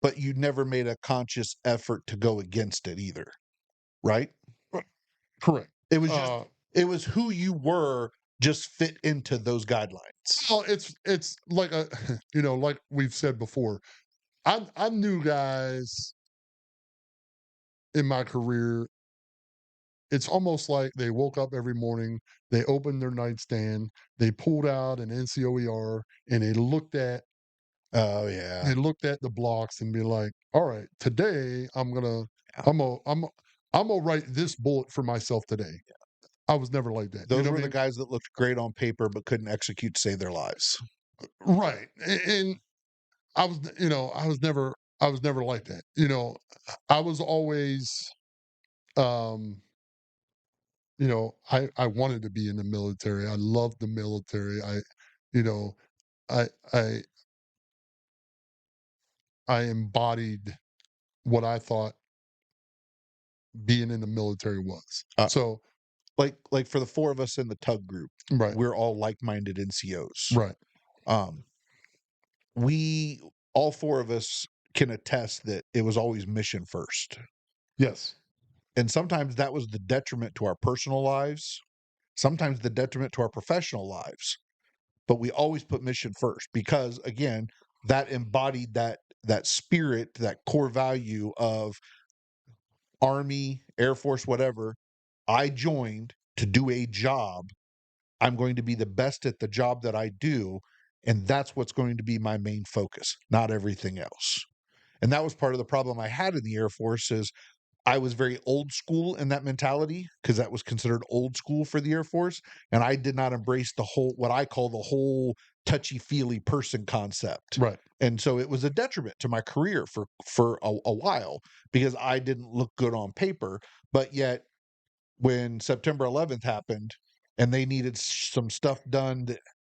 but you never made a conscious effort to go against it either, right? Right. Correct. It was just Uh, it was who you were just fit into those guidelines. well, it's like a, you know, like we've said before. I knew guys in my career. It's almost like they woke up every morning, they opened their nightstand, they pulled out an NCOER, and Oh yeah, they looked at the blocks and be like, "All right, today yeah. I'm gonna, I'm, I'm gonna write this bullet for myself today." I was never like that. You Those know were what I the mean? guys that looked great on paper but couldn't execute to save their lives. Right. And I was, you know, I was never like that. You know, I was always, um, you know, I wanted to be in the military. I loved the military. You know, I, I, I embodied what I thought being in the military was. Uh, So, like for the four of us in the tug group, right, we're all like-minded NCOs. right. Um, we all four of us can attest that it was always mission first. Yes. And sometimes that was the detriment to our personal lives, sometimes the detriment to our professional lives. But we always put mission first because again, that embodied that spirit, that core value of Army, Air Force, whatever, I joined to do a job. I'm going to be the best at the job that I do. And that's what's going to be my main focus, not everything else. And that was part of the problem I had in the Air Force is I was very old school in that mentality because that was considered old school for the Air Force. And I did not embrace the whole, what I call the whole touchy feely person concept. Right. And so it was a detriment to my career for a while because I didn't look good on paper. But yet when September 11th happened and they needed some stuff done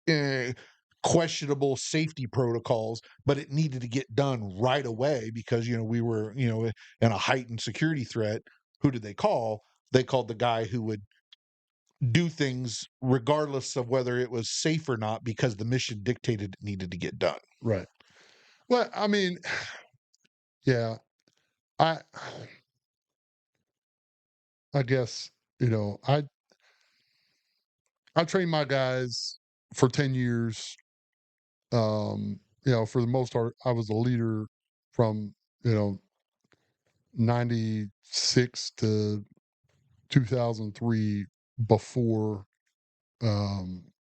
that questionable safety protocols, but it needed to get done right away because we were in a heightened security threat. Who did they call? They called the guy who would do things regardless of whether it was safe or not because the mission dictated it needed to get done. Right. Well, I mean, yeah, I I guess, you know, I trained my guys for 10 years. For the most part, I was a leader from, you know, 96 to 2003 before um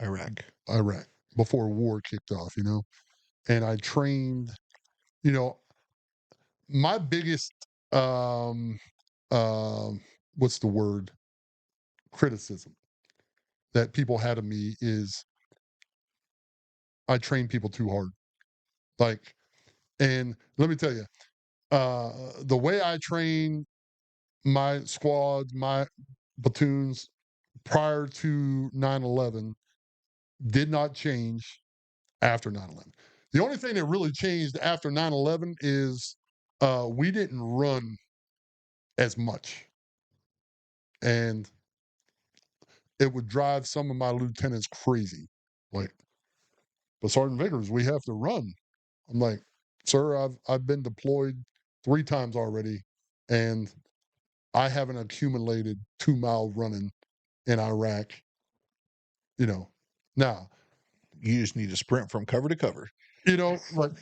Iraq. Iraq, before war kicked off, And I trained, you know, my biggest um um what's the word? Criticism that people had of me is I train people too hard. Like, and let me tell you, the way I train my squads, my platoons prior to 9/11 did not change after 9/11. The only thing that really changed after 9/11 is we didn't run as much. And it would drive some of my lieutenants crazy. Like, but Sergeant Vickers, we have to run. I'm like, sir, I've been deployed 3 times already, and I haven't accumulated 2 mile running in Iraq. You know, now You just need to sprint from cover to cover. like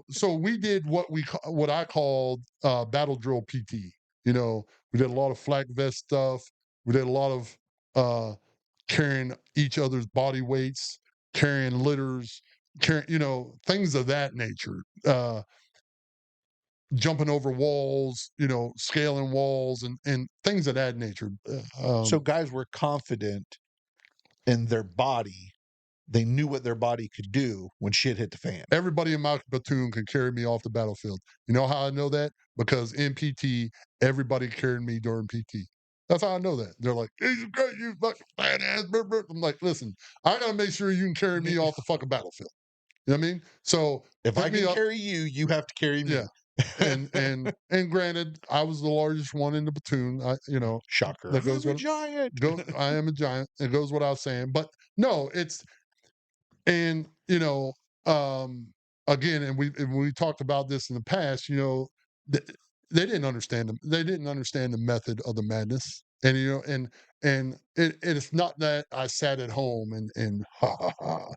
so we did what I called battle drill PT. We did a lot of flak vest stuff. We did a lot of uh, carrying each other's body weights, carrying litters, carrying things of that nature. Jumping over walls, scaling walls and things of that nature. So guys were confident in their body. They knew what their body could do when shit hit the fan. Everybody in my platoon could carry me off the battlefield. You know how I know that? Because in PT, everybody carried me during PT. That's how I know that. They're like, "He's great, you fucking fat ass." I'm like, listen, I gotta make sure you can carry me off the fucking battlefield. You know what I mean? So If I pick me can up. carry you, you have to carry Yeah. me. And granted, I was the largest one in the platoon. Shocker. That I'm goes a what giant. I am a giant. It goes what I was saying. But no, it's and um, again, and we talked about this in the past. Th- they didn't understand them. They didn't understand the method of the madness. And it's not that I sat at home and ha ha ha.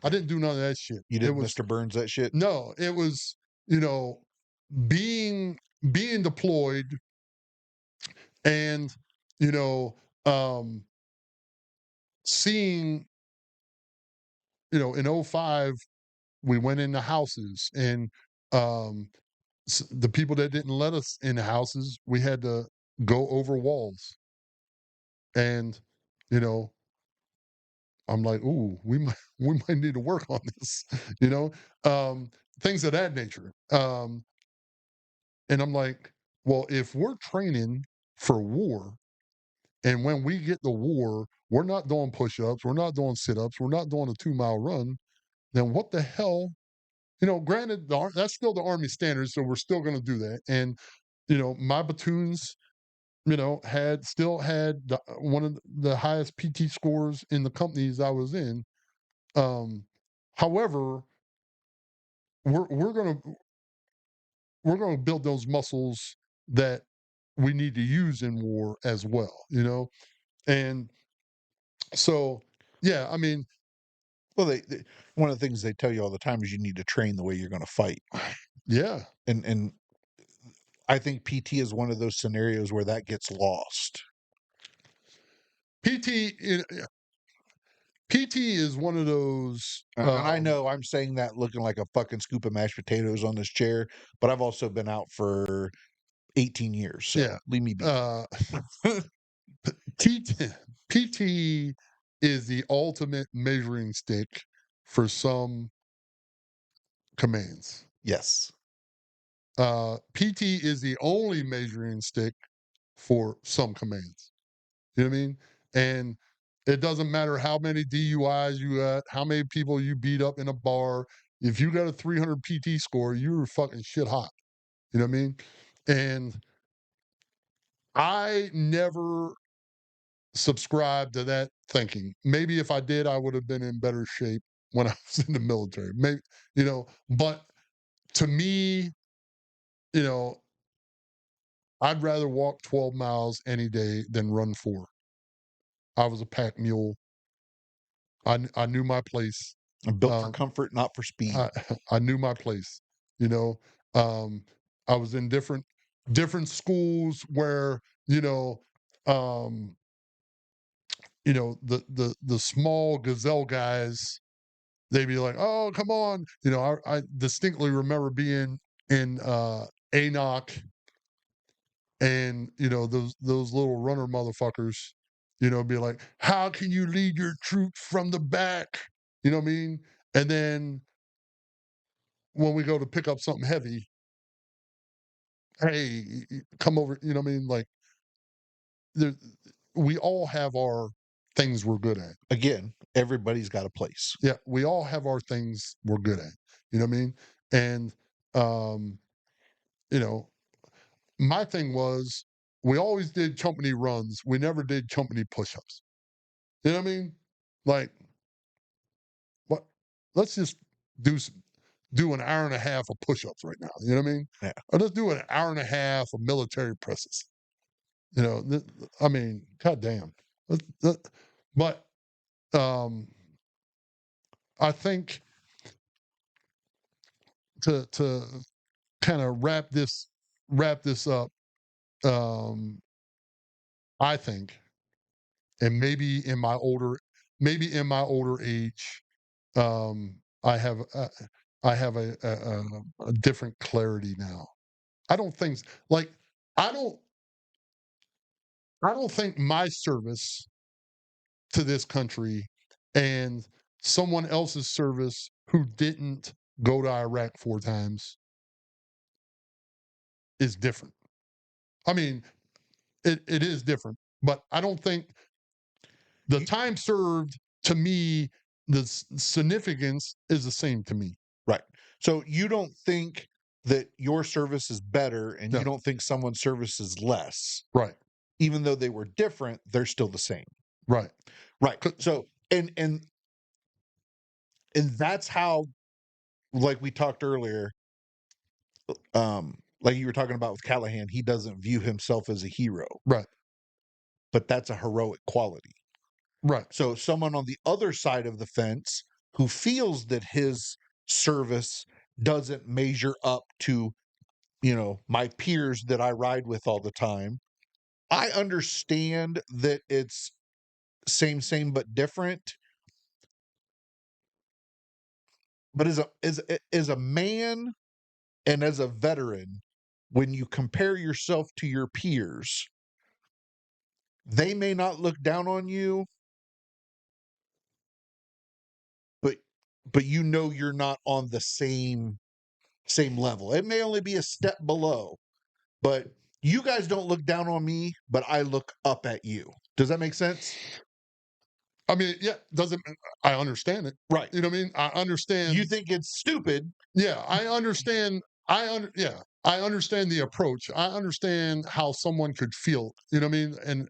I didn't do none of that shit. You It didn't was Mr. Burns that shit? no, it was you know being deployed and you know um seeing in '05 we went into houses and um the people that didn't let us in the houses we had to go over walls and you know I'm like, ooh, we might we might need to work on this. you know um Things of that nature. And I'm like, well, if we're training for war and when we get to war we're not doing push-ups, we're not doing sit-ups, we're not doing a 2 mile run, then what the hell. Granted, that's still the Army standard, so we're still going to do that. And my platoons, had one of the highest PT scores in the companies I was in. Um, However, we're we're gonna we're gonna build those muscles that we need to use in war as well. And so yeah, I mean, Well, they one of the things they tell you all the time is you need to train the way you're going to fight. yeah, And I think PT is one of those scenarios where that gets lost. PT PT is one of those. And I know I'm saying that looking like a fucking scoop of mashed potatoes on this chair, but I've also been out for 18 years, so Yeah. leave me be. Uh, PT, PT is the ultimate measuring stick for some commands. Yes. PT is the only measuring stick for some commands. You know what I mean? And it doesn't matter how many DUIs you got, how many people you beat up in a bar. If you got a 300 PT score, you're fucking shit hot. You know what I mean? And I never subscribed to that thinking. Maybe if I did, I would have been in better shape when I was in the military. Maybe, but to me, you know, I'd rather walk 12 miles any day than run 4. I was a pack mule. I knew my place. I'm built for Um, comfort, not for speed. I I knew my place. You know, um, I was in different schools where um, the small gazelle guys, they'd be like, "Oh, come on!" I distinctly remember being in Anoch, and those little runner motherfuckers, be like, "How can you lead your troops from the back?" You know what I mean? And then when we go to pick up something heavy, hey, come over. You know what I mean? Like, there, we all have our things we're good at. Again, everybody's got a place. Yeah, we all have our things we're good at. You know what I mean? And um, you know, my thing was we always did company runs. We never did company push-ups. You know what I mean? Like, what? Let's just do do an hour and a half of push-ups right now. You know what I mean? Yeah. Or let's do an hour and a half of military presses. I mean, goddamn. But um, I think to kind of wrap this up, um, I think, and maybe in my older age, I have a different clarity now. I don't think like I don't I don't think my service to this country and someone else's service who didn't go to Iraq 4 times is different. I mean, it is different, but I don't think the You, time served to me, the significance is the same to me. right. So you don't think that your service is better and you No, don't think someone's service is less. right, Even though they were different, they're still the same. right. Right. 'Cause- So and that's how, like we talked earlier, like you were talking about with Callahan, he doesn't view himself as a hero, Right, but that's a heroic quality. right, So someone on the other side of the fence who feels that his service doesn't measure up to, my peers that I ride with all the time. I understand that it's same but different, but as a man and as a veteran, when you compare yourself to your peers, they may not look down on you, but you're not on the same level. It may only be a step below, but you guys don't look down on me, but I look up at you. Does that make sense? I mean, yeah, doesn't I understand it. Right. You know what I mean? I You understand. think it's stupid. Yeah, I understand. Yeah, I understand the approach. I understand how someone could feel. You know what I mean? And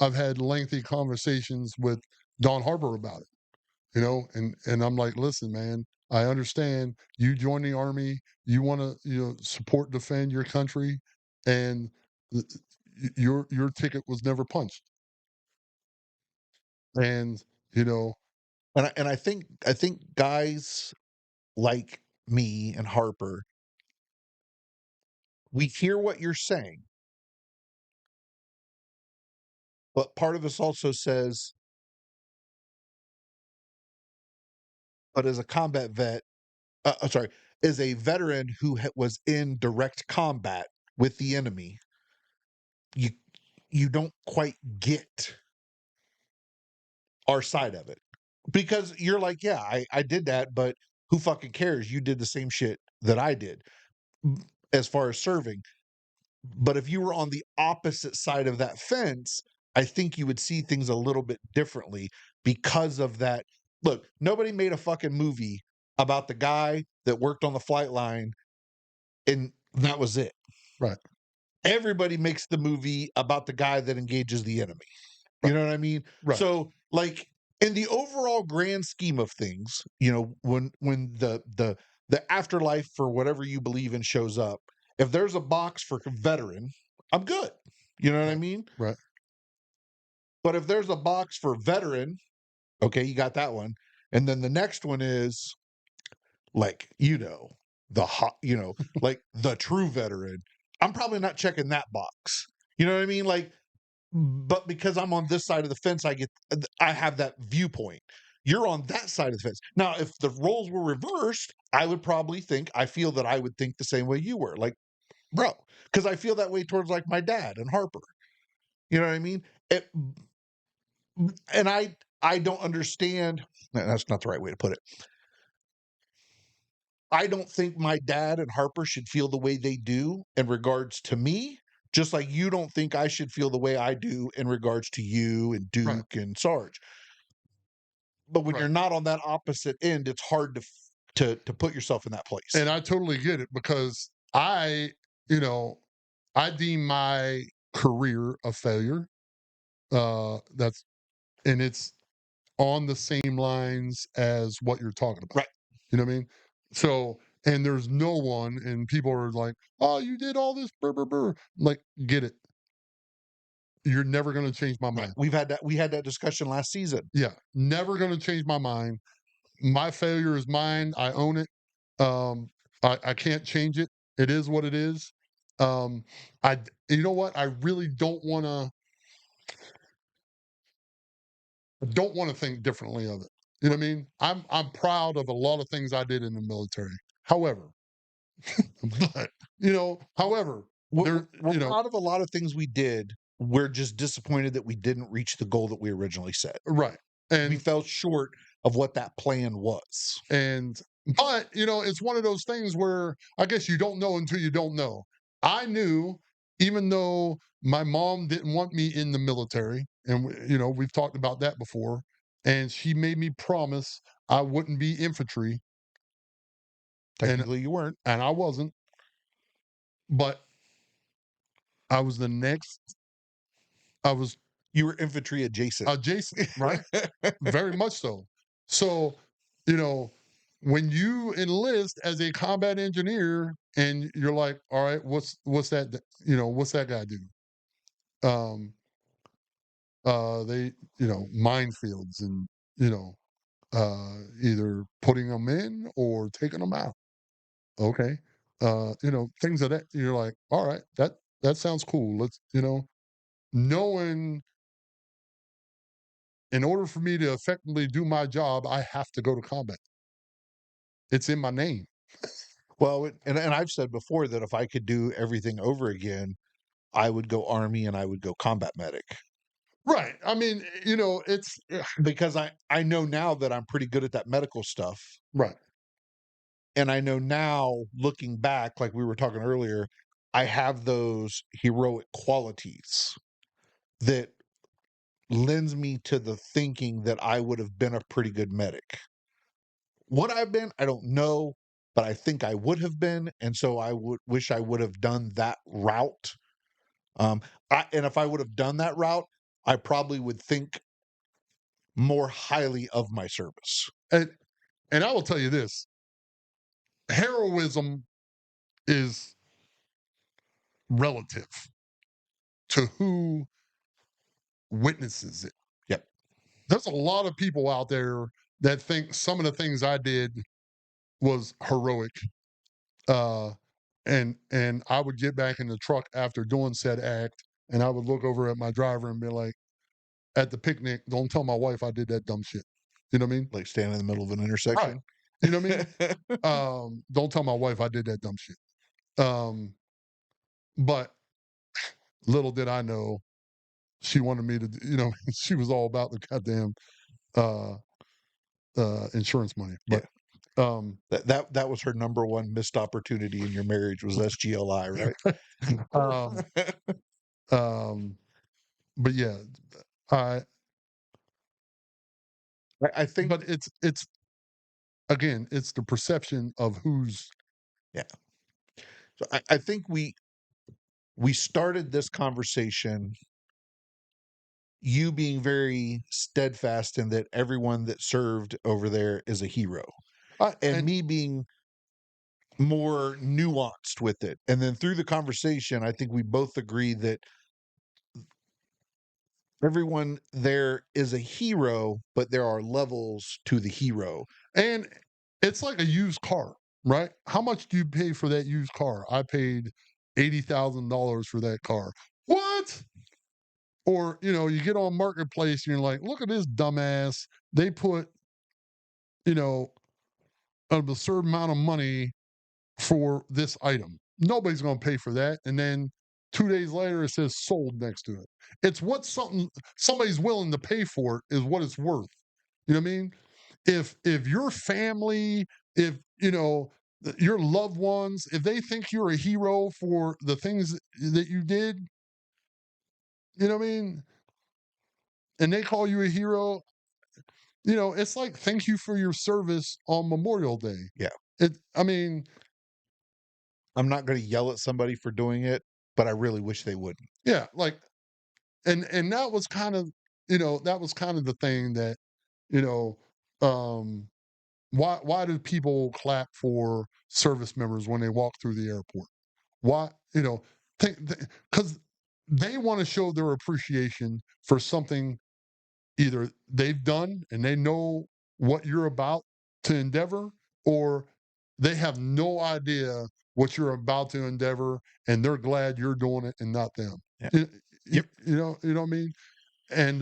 I've had lengthy conversations with Don Harper about it. And I'm like, listen, man, I understand you join the army, you want to support, defend your country, and your ticket was never punched. And you know, And I think guys like me and Harper, we hear what you're saying, but part of us also says, but as a combat vet, sorry, as a veteran who was in direct combat with the enemy, you you don't quite get our side of it because you're like, yeah, I did that, but who fucking cares? You did the same shit that I did as far as serving. But if you were on the opposite side of that fence, I think you would see things a little bit differently because of that. Look, nobody made a fucking movie about the guy that worked on the flight line and that was it. Right. Everybody makes the movie about the guy that engages the enemy. You Right. know what I mean? Right. So, like in the overall grand scheme of things, when the afterlife for whatever you believe in shows up, if there's a box for veteran, I'm good. You know what I Right. mean? Right. But if there's a box for veteran, okay, you got that one. And then the next one is like, the hot, like the true veteran. I'm probably not checking that box. You know what I mean? Like, but because I'm on this side of the fence, I have that viewpoint. You're on that side of the fence. Now, if the roles were reversed, I feel that I would think the same way you were. Like, bro, because I feel that way towards like my dad and Harper. You know what I mean? It, and I don't understand. That's not the right way to put it. I don't think my dad and Harper should feel the way they do in regards to me, just like you don't think I should feel the way I do in regards to you and Right. Duke and Sarge. But when Right. you're not on that opposite end, it's hard to put yourself in that place. And I totally get it because you know, I deem my career a failure. That's and it's on the same lines as what you're talking about. Right. You know what I mean? So, and there's no one, and people are like, "Oh, you did all this, brr, brr, brr." Like, get it? You're never going to change my Right. mind. We had that discussion last season. Yeah, never going to change my mind. My failure is mine. I own it. Um, I can't change it. It is what it is. Um, you know what? I really don't want to. I don't want to think differently of it. You know what I mean? I'm proud of a lot of things I did in the military. However, but however, there, We're proud of a lot of things we did. We're just disappointed that we didn't reach the goal that we originally set. right. We And fell short of what that plan was. and but it's one of those things where I guess you don't know until you don't know. I knew, even though my mom didn't want me in the military, and we've talked about that before, and she made me promise I wouldn't be infantry, and Technically, you weren't. I wasn't, but I was the next. I was You were infantry adjacent. adjacent, right? Very much so. So, you know, when you enlist as a combat engineer and you're like, all right, what's that, what's that guy do? Um, they, minefields and, either putting them in or taking them out. Okay. Things of that you're like, all right, that sounds cool. Let's, knowing in order for me to effectively do my job, I have to go to combat. It's in my name. Well, and I've said before that if I could do everything over again, I would go Army and I would go combat medic Right. I mean, it's because I know now that I'm pretty good at that medical stuff, right. and I know now looking back, like we were talking earlier, I have those heroic qualities that lends me to the thinking that I would have been a pretty good medic. Would I have been? I don't know, but I think I would have been, and so I would wish I would have done that route. Um, and if I would have done that route, I probably would think more highly of my service. And I will tell you this: heroism is relative to who witnesses it. Yep. There's a lot of people out there that think some of the things I did was heroic. Uh, and I would get back in the truck after doing said act, and I would look over at my driver and be like, at the picnic, don't tell my wife I did that dumb shit. You know what I mean? Like standing in the middle of an Right. intersection. You know what I mean? Don't tell my wife I did that dumb shit. Um, but little did I know she wanted me to, she was all about the goddamn uh, insurance money. Yeah. But um, That was her number one missed opportunity in your marriage was SGLI, right? um, um, but yeah, I. I think, But it's again, it's the perception of who's yeah. So I think we started this conversation, you being very steadfast in that everyone that served over there is a hero, and and me being more nuanced with it. And then through the conversation, I think we both agree that everyone there is a hero, but there are levels to the hero. and it's like a used car, right? How much do you pay for that used car? I paid $80,000 for that car. What? Or you get on marketplace and you're like, look at this dumbass. They put you know an absurd amount of money for this item. Nobody's going to pay for that. And then 2 days later, it says sold next to it. It's what somebody's willing to pay for it is what it's worth. You know what I mean? If your family, if your loved ones, if they think you're a hero for the things that you did, you know what I mean, and they call you a hero, it's like thank you for your service on Memorial Day. Yeah. I mean, I'm not going to yell at somebody for doing it, but I really wish they wouldn't. yeah, like and that was kind of the thing that you know um why do people clap for service members when they walk through the airport? Why, think because they want to show their appreciation for something either they've done and they know what you're about to endeavor, or they have no idea what you're about to endeavor and they're glad you're doing it and not them. Yeah. You, Yep. you know what I mean? And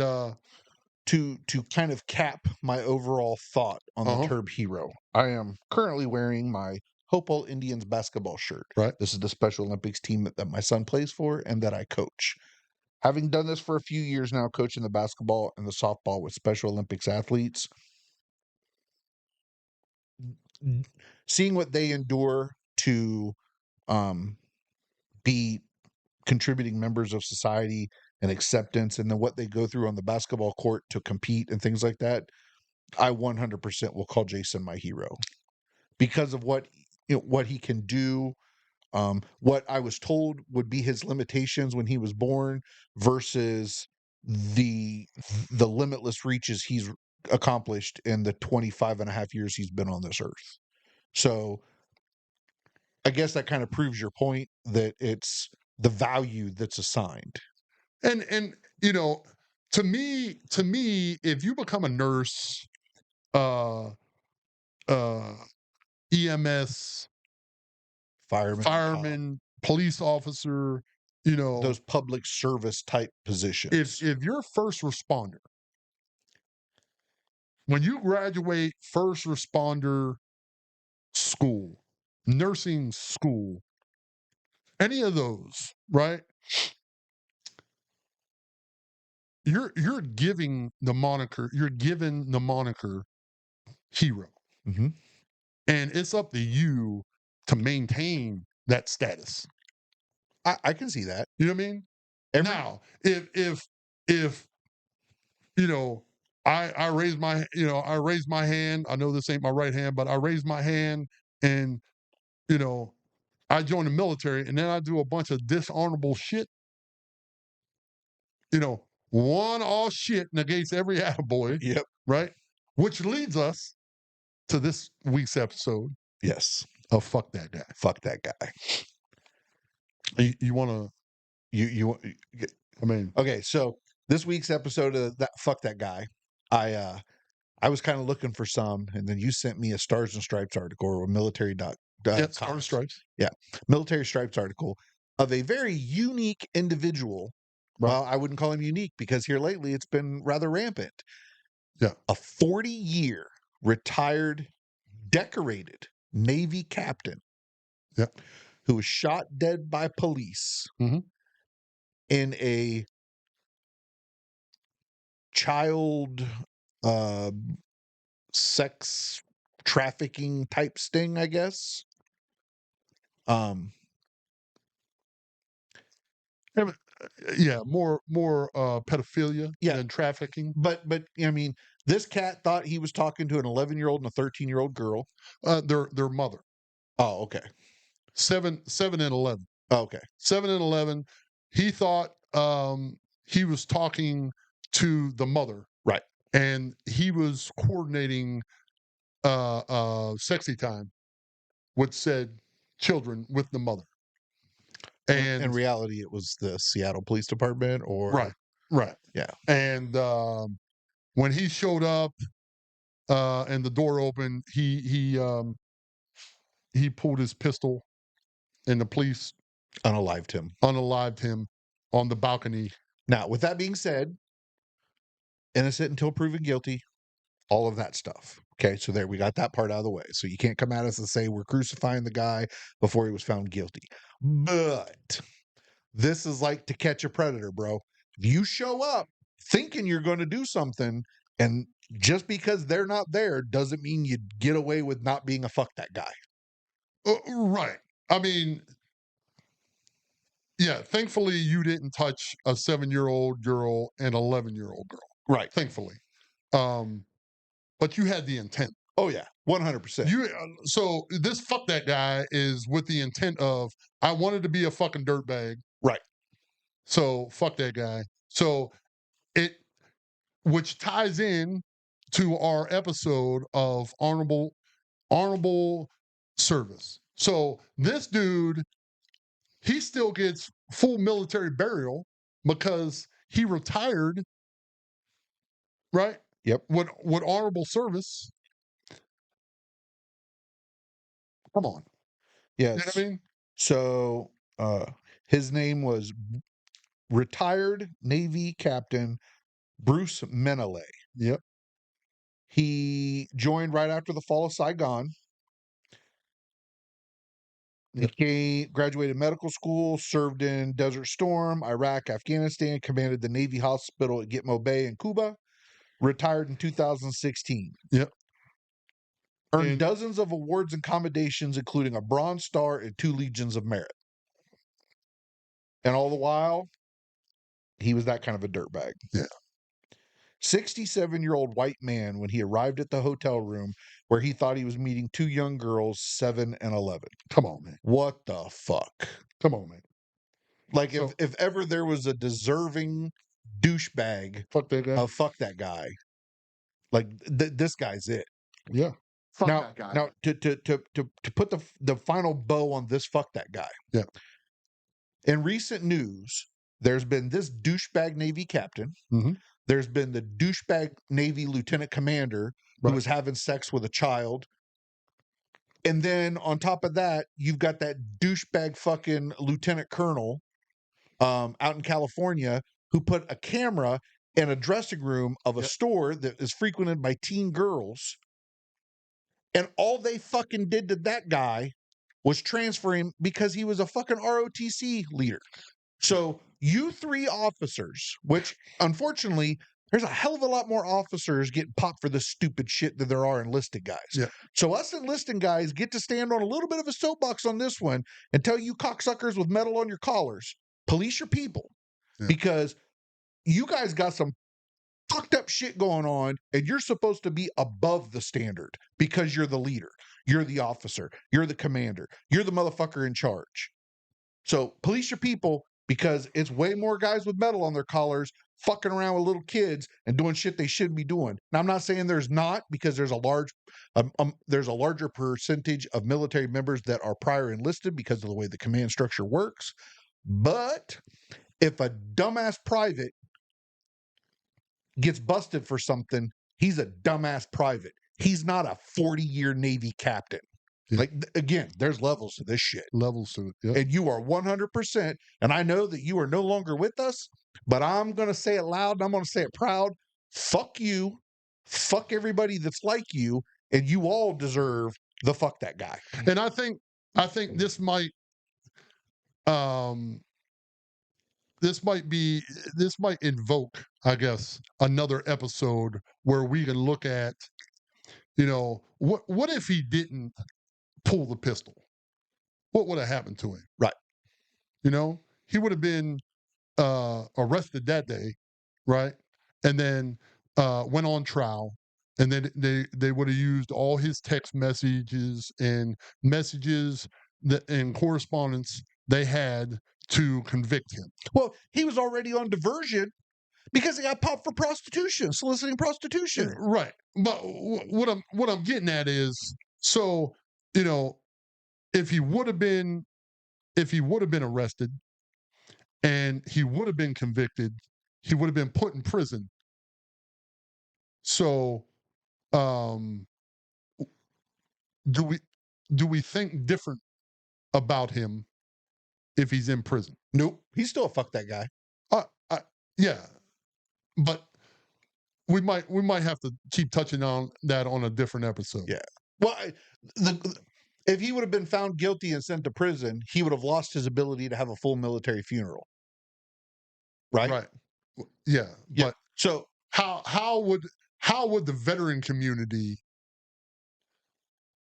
To kind of cap my overall thought on the uh-huh, term hero, I am currently wearing my Hopewell Indians basketball shirt. right. This is the Special Olympics team that my son plays for and that I coach. Having done this for a few years now, coaching the basketball and the softball with Special Olympics athletes, seeing what they endure to um, be contributing members of society and acceptance, and then what they go through on the basketball court to compete and things like that, I 100% will call Jason my hero because of what he can do. What I was told would be his limitations when he was born versus the the limitless reaches he's accomplished in the 25 and a half years he's been on this earth. So I guess that kind of proves your point that it's the value that's assigned. And to me, if you become a nurse, uh uh EMS, Fireman, cop, fireman, police officer, you know, those public service type positions. if you're first responder, when you graduate first responder school, nursing school, any of those, right? You're given the moniker hero. Hmm. And it's up to you to maintain that status. I can see that. You know what I mean? Every Now, if you know, I raise my hand. I know this ain't my right hand, but I raise my hand and you know, I join the military and then I do a bunch of dishonorable shit. One all shit negates every attaboy, Yep. right? Which leads us to this week's episode Yes. of Fuck That Guy. Fuck that guy. You want to? You I mean, okay? So this week's episode of that fuck that guy, I I was kind of looking for some, and then you sent me a Stars and Stripes article or a military Yeah, Star cause. Stripes. Yeah, Military Stripes article of a very unique individual. Right. Well, I wouldn't call him unique because here lately it's been rather rampant. Yeah. A 40-year retired, decorated Navy captain Yeah. who was shot dead by police Hmm. in a child uh, sex trafficking type sting, I guess. Um, Yeah, more pedophilia yeah, than trafficking. but I mean, this cat thought he was talking to an 11-year-old and a 13-year-old girl. Their mother. Oh, okay. 7 and 11. Oh, okay. 7 and 11. He thought he was talking to the mother, Right. and he was coordinating sexy time with said children with the mother. In And reality, it was the Seattle Police Department, or right, right. yeah, And when he showed up and the door opened, he pulled his pistol, and the police unalived him. unalived him on the balcony. Now, with that being said, innocent until proven guilty, all of that stuff. Okay, so there we got that part out of the way. So you can't come at us and say we're crucifying the guy before he was found guilty. But this is like To Catch a Predator, bro. If you show up thinking you're going to do something, and just because they're not there doesn't mean you get away with not being a fuck that guy. Right. I mean, yeah, thankfully you didn't touch a 7-year-old girl and 11-year-old girl. Right. Thankfully. Um, but you had the intent. Oh yeah, 100%. So this fuck that guy is with the intent of I wanted to be a fucking dirtbag. Right. So fuck that guy. So it which ties in to our episode of honorable service. So this dude, he still gets full military burial because he retired, right? Yep. With honorable service. Come on. You know what Yes. I mean? So his name was retired Navy Captain Bruce Menele. Yep. He joined right after the fall of Saigon. Yep. Graduated medical school, served in Desert Storm, Iraq, Afghanistan, commanded the Navy hospital at Gitmo Bay in Cuba, retired in 2016. Yep. Earned And dozens of awards and commendations, including a Bronze Star and 2 Legions of Merit. And all the while, he was that kind of a dirtbag. yeah, 67-year-old white man when he arrived at the hotel room where he thought he was meeting 2 young girls, 7 and 11. come on, man. What the fuck? Come on, man. Like So if ever there was a deserving douchebag fuck that guy. of fuck that guy, like this guy's it. Yeah. Fuck Now, that guy. now to put the final bow on this fuck that guy. Yeah. In recent news, there's been this douchebag Navy captain. Mm-hmm. There's been the douchebag Navy lieutenant commander who Right. was having sex with a child. And then on top of that, you've got that douchebag fucking lieutenant colonel out in California who put a camera in a dressing room of a Yep. store that is frequented by teen girls. And all they fucking did to that guy was transfer him because he was a fucking ROTC leader. So you 3 officers, which unfortunately, there's a hell of a lot more officers getting popped for this stupid shit than there are enlisted guys. Yeah. So us enlisted guys get to stand on a little bit of a soapbox on this one and tell you cocksuckers with metal on your collars, police your people. Yeah. Because you guys got some fucked up shit going on and you're supposed to be above the standard because you're the leader, you're the officer, you're the commander, you're the motherfucker in charge. So police your people because it's way more guys with metal on their collars fucking around with little kids and doing shit they shouldn't be doing. Now I'm not saying there's not, because there's a larger percentage of military members that are prior enlisted because of the way the command structure works. But if a dumbass private gets busted for something, he's a dumbass private. He's not a 40-year Navy captain. Yeah. Like again, there's levels to this shit. Levels to it. Yep. And you are 100%. And I know that you are no longer with us, but I'm going to say it loud and I'm going to say it proud. Fuck you. Fuck everybody that's like you. And you all deserve the fuck that guy. And I think um this might invoke, I guess, another episode where we can look at, what if he didn't pull the pistol? What would have happened to him? Right. He would have been arrested that day, right? And then went on trial. And then they would have used all his text messages and messages and correspondence they had to convict him. Well, he was already on diversion because he got popped for prostitution, soliciting prostitution. Right. But what I'm getting at is, so, you know, if he would have been arrested and he would have been convicted, he would have been put in prison. So, um, do we think different about him if he's in prison? Nope. He's still a fuck that guy. I, yeah, but we might have to keep touching on that on a different episode. Yeah. Well, if he would have been found guilty and sent to prison, he would have lost his ability to have a full military funeral. Right? Right. Yeah. Yeah. But So how would the veteran community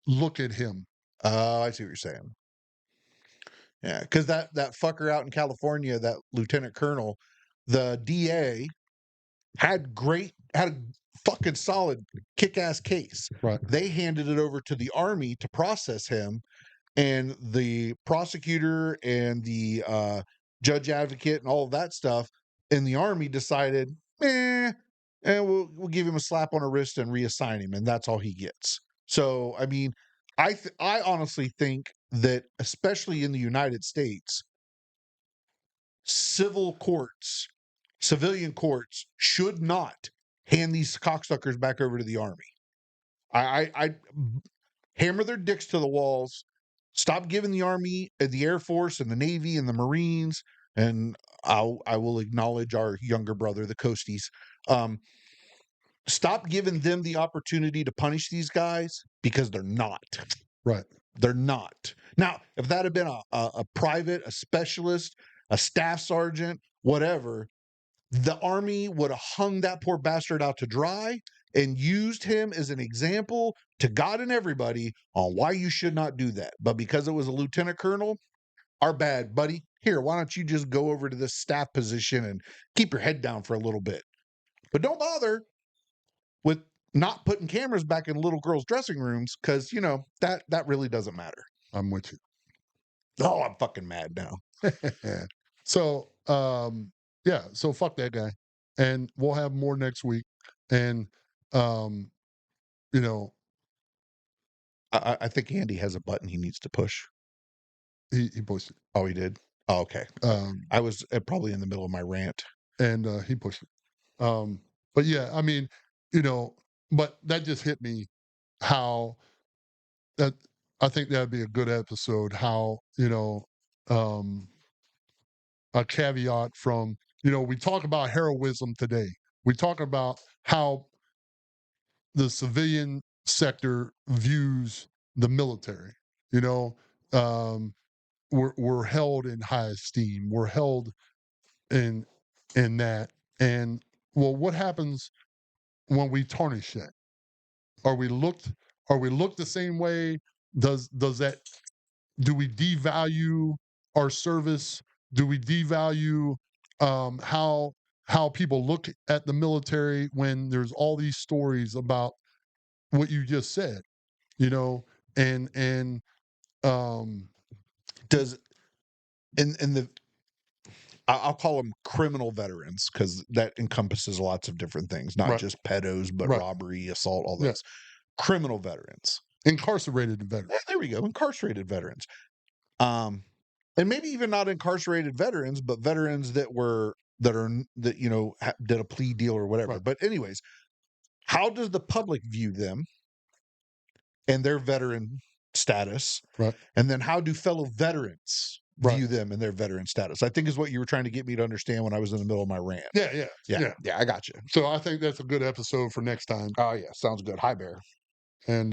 look at him? I see what you're saying. Yeah, because that fucker out in California, that lieutenant colonel, the DA had a fucking solid kick ass case. Right. They handed it over to the army to process him, and the prosecutor and the judge advocate and all of that stuff in the army decided, and we'll give him a slap on the wrist and reassign him, and that's all he gets. So I mean, I honestly think that especially in the United States, civil courts, civilian courts should not hand these cocksuckers back over to the army. I hammer their dicks to the walls. Stop giving the army, the Air Force, and the Navy, and the Marines, and I will acknowledge our younger brother, the Coasties. Stop giving them the opportunity to punish these guys because they're not. Right. They're not. Now, if that had been a private, a specialist, a staff sergeant, whatever, the army would have hung that poor bastard out to dry and used him as an example to God and everybody on why you should not do that. But because it was a lieutenant colonel, our bad, buddy. Here, why don't you just go over to this staff position and keep your head down for a little bit? But don't bother with not putting cameras back in little girls' dressing rooms because that really doesn't matter. I'm with you. Oh, I'm fucking mad now. So, yeah, so fuck that guy. And we'll have more next week. And, you know, I think Andy has a button he needs to push. he pushed it. Oh, he did? Oh, okay. Um, I was probably in the middle of my rant. and he pushed it. But yeah, I mean, but that just hit me how that I think that'd be a good episode. How, um, a caveat from, we talk about heroism today. We talk about how the civilian sector views the military. You know, we're held in high esteem. We're held in that. And well, what happens when we tarnish that? Are we looked the same way? Does that do we devalue our service? Do we devalue how people look at the military when there's all these stories about what you just said, and Does in the I'll call them criminal veterans because that encompasses lots of different things, not right, just pedos, but right, robbery, assault, all yeah, those. Criminal veterans. incarcerated veterans, There we go. Incarcerated veterans. Um, and maybe even not incarcerated veterans, but veterans that did a plea deal or whatever. right. But anyways, how does the public view them and their veteran? status, Right. and then how do fellow veterans Right. view them and their veteran status? I think is what you were trying to get me to understand when I was in the middle of my rant. Yeah, yeah, Yeah, yeah. yeah, I got you. So I think that's a good episode for next time. Oh yeah, sounds good. Hi, Bear. And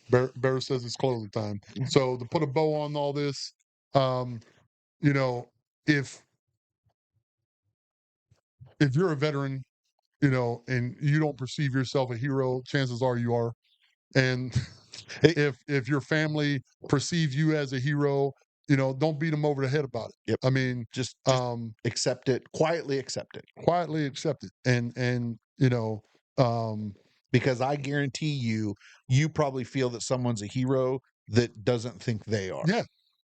Bear says it's closing time. So to put a bow on all this, um, you know, if you're a veteran, and you don't perceive yourself a hero, chances are you are. And It, if your family perceives you as a hero, don't beat them over the head about it. yep, I mean, just accept it, quietly accept it, quietly accept it, and um, because I guarantee you, you probably feel that someone's a hero that doesn't think they are. yeah,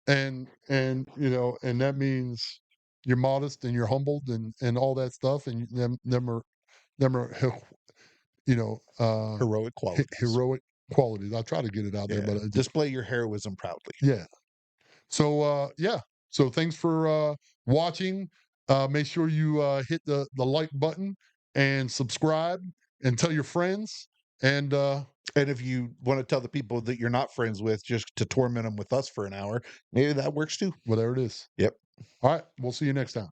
and that means you're modest and you're humbled and all that stuff, and them are you know uh Heroic qualities. heroic qualities. I'll try to get it out there, Yeah, but I just display your heroism proudly. yeah. So yeah. So thanks for watching. Make sure you hit the like button and subscribe and tell your friends. And And if you want to tell the people that you're not friends with just to torment them with us for an hour, maybe that works too. whatever it is. Yep. All right. We'll see you next time.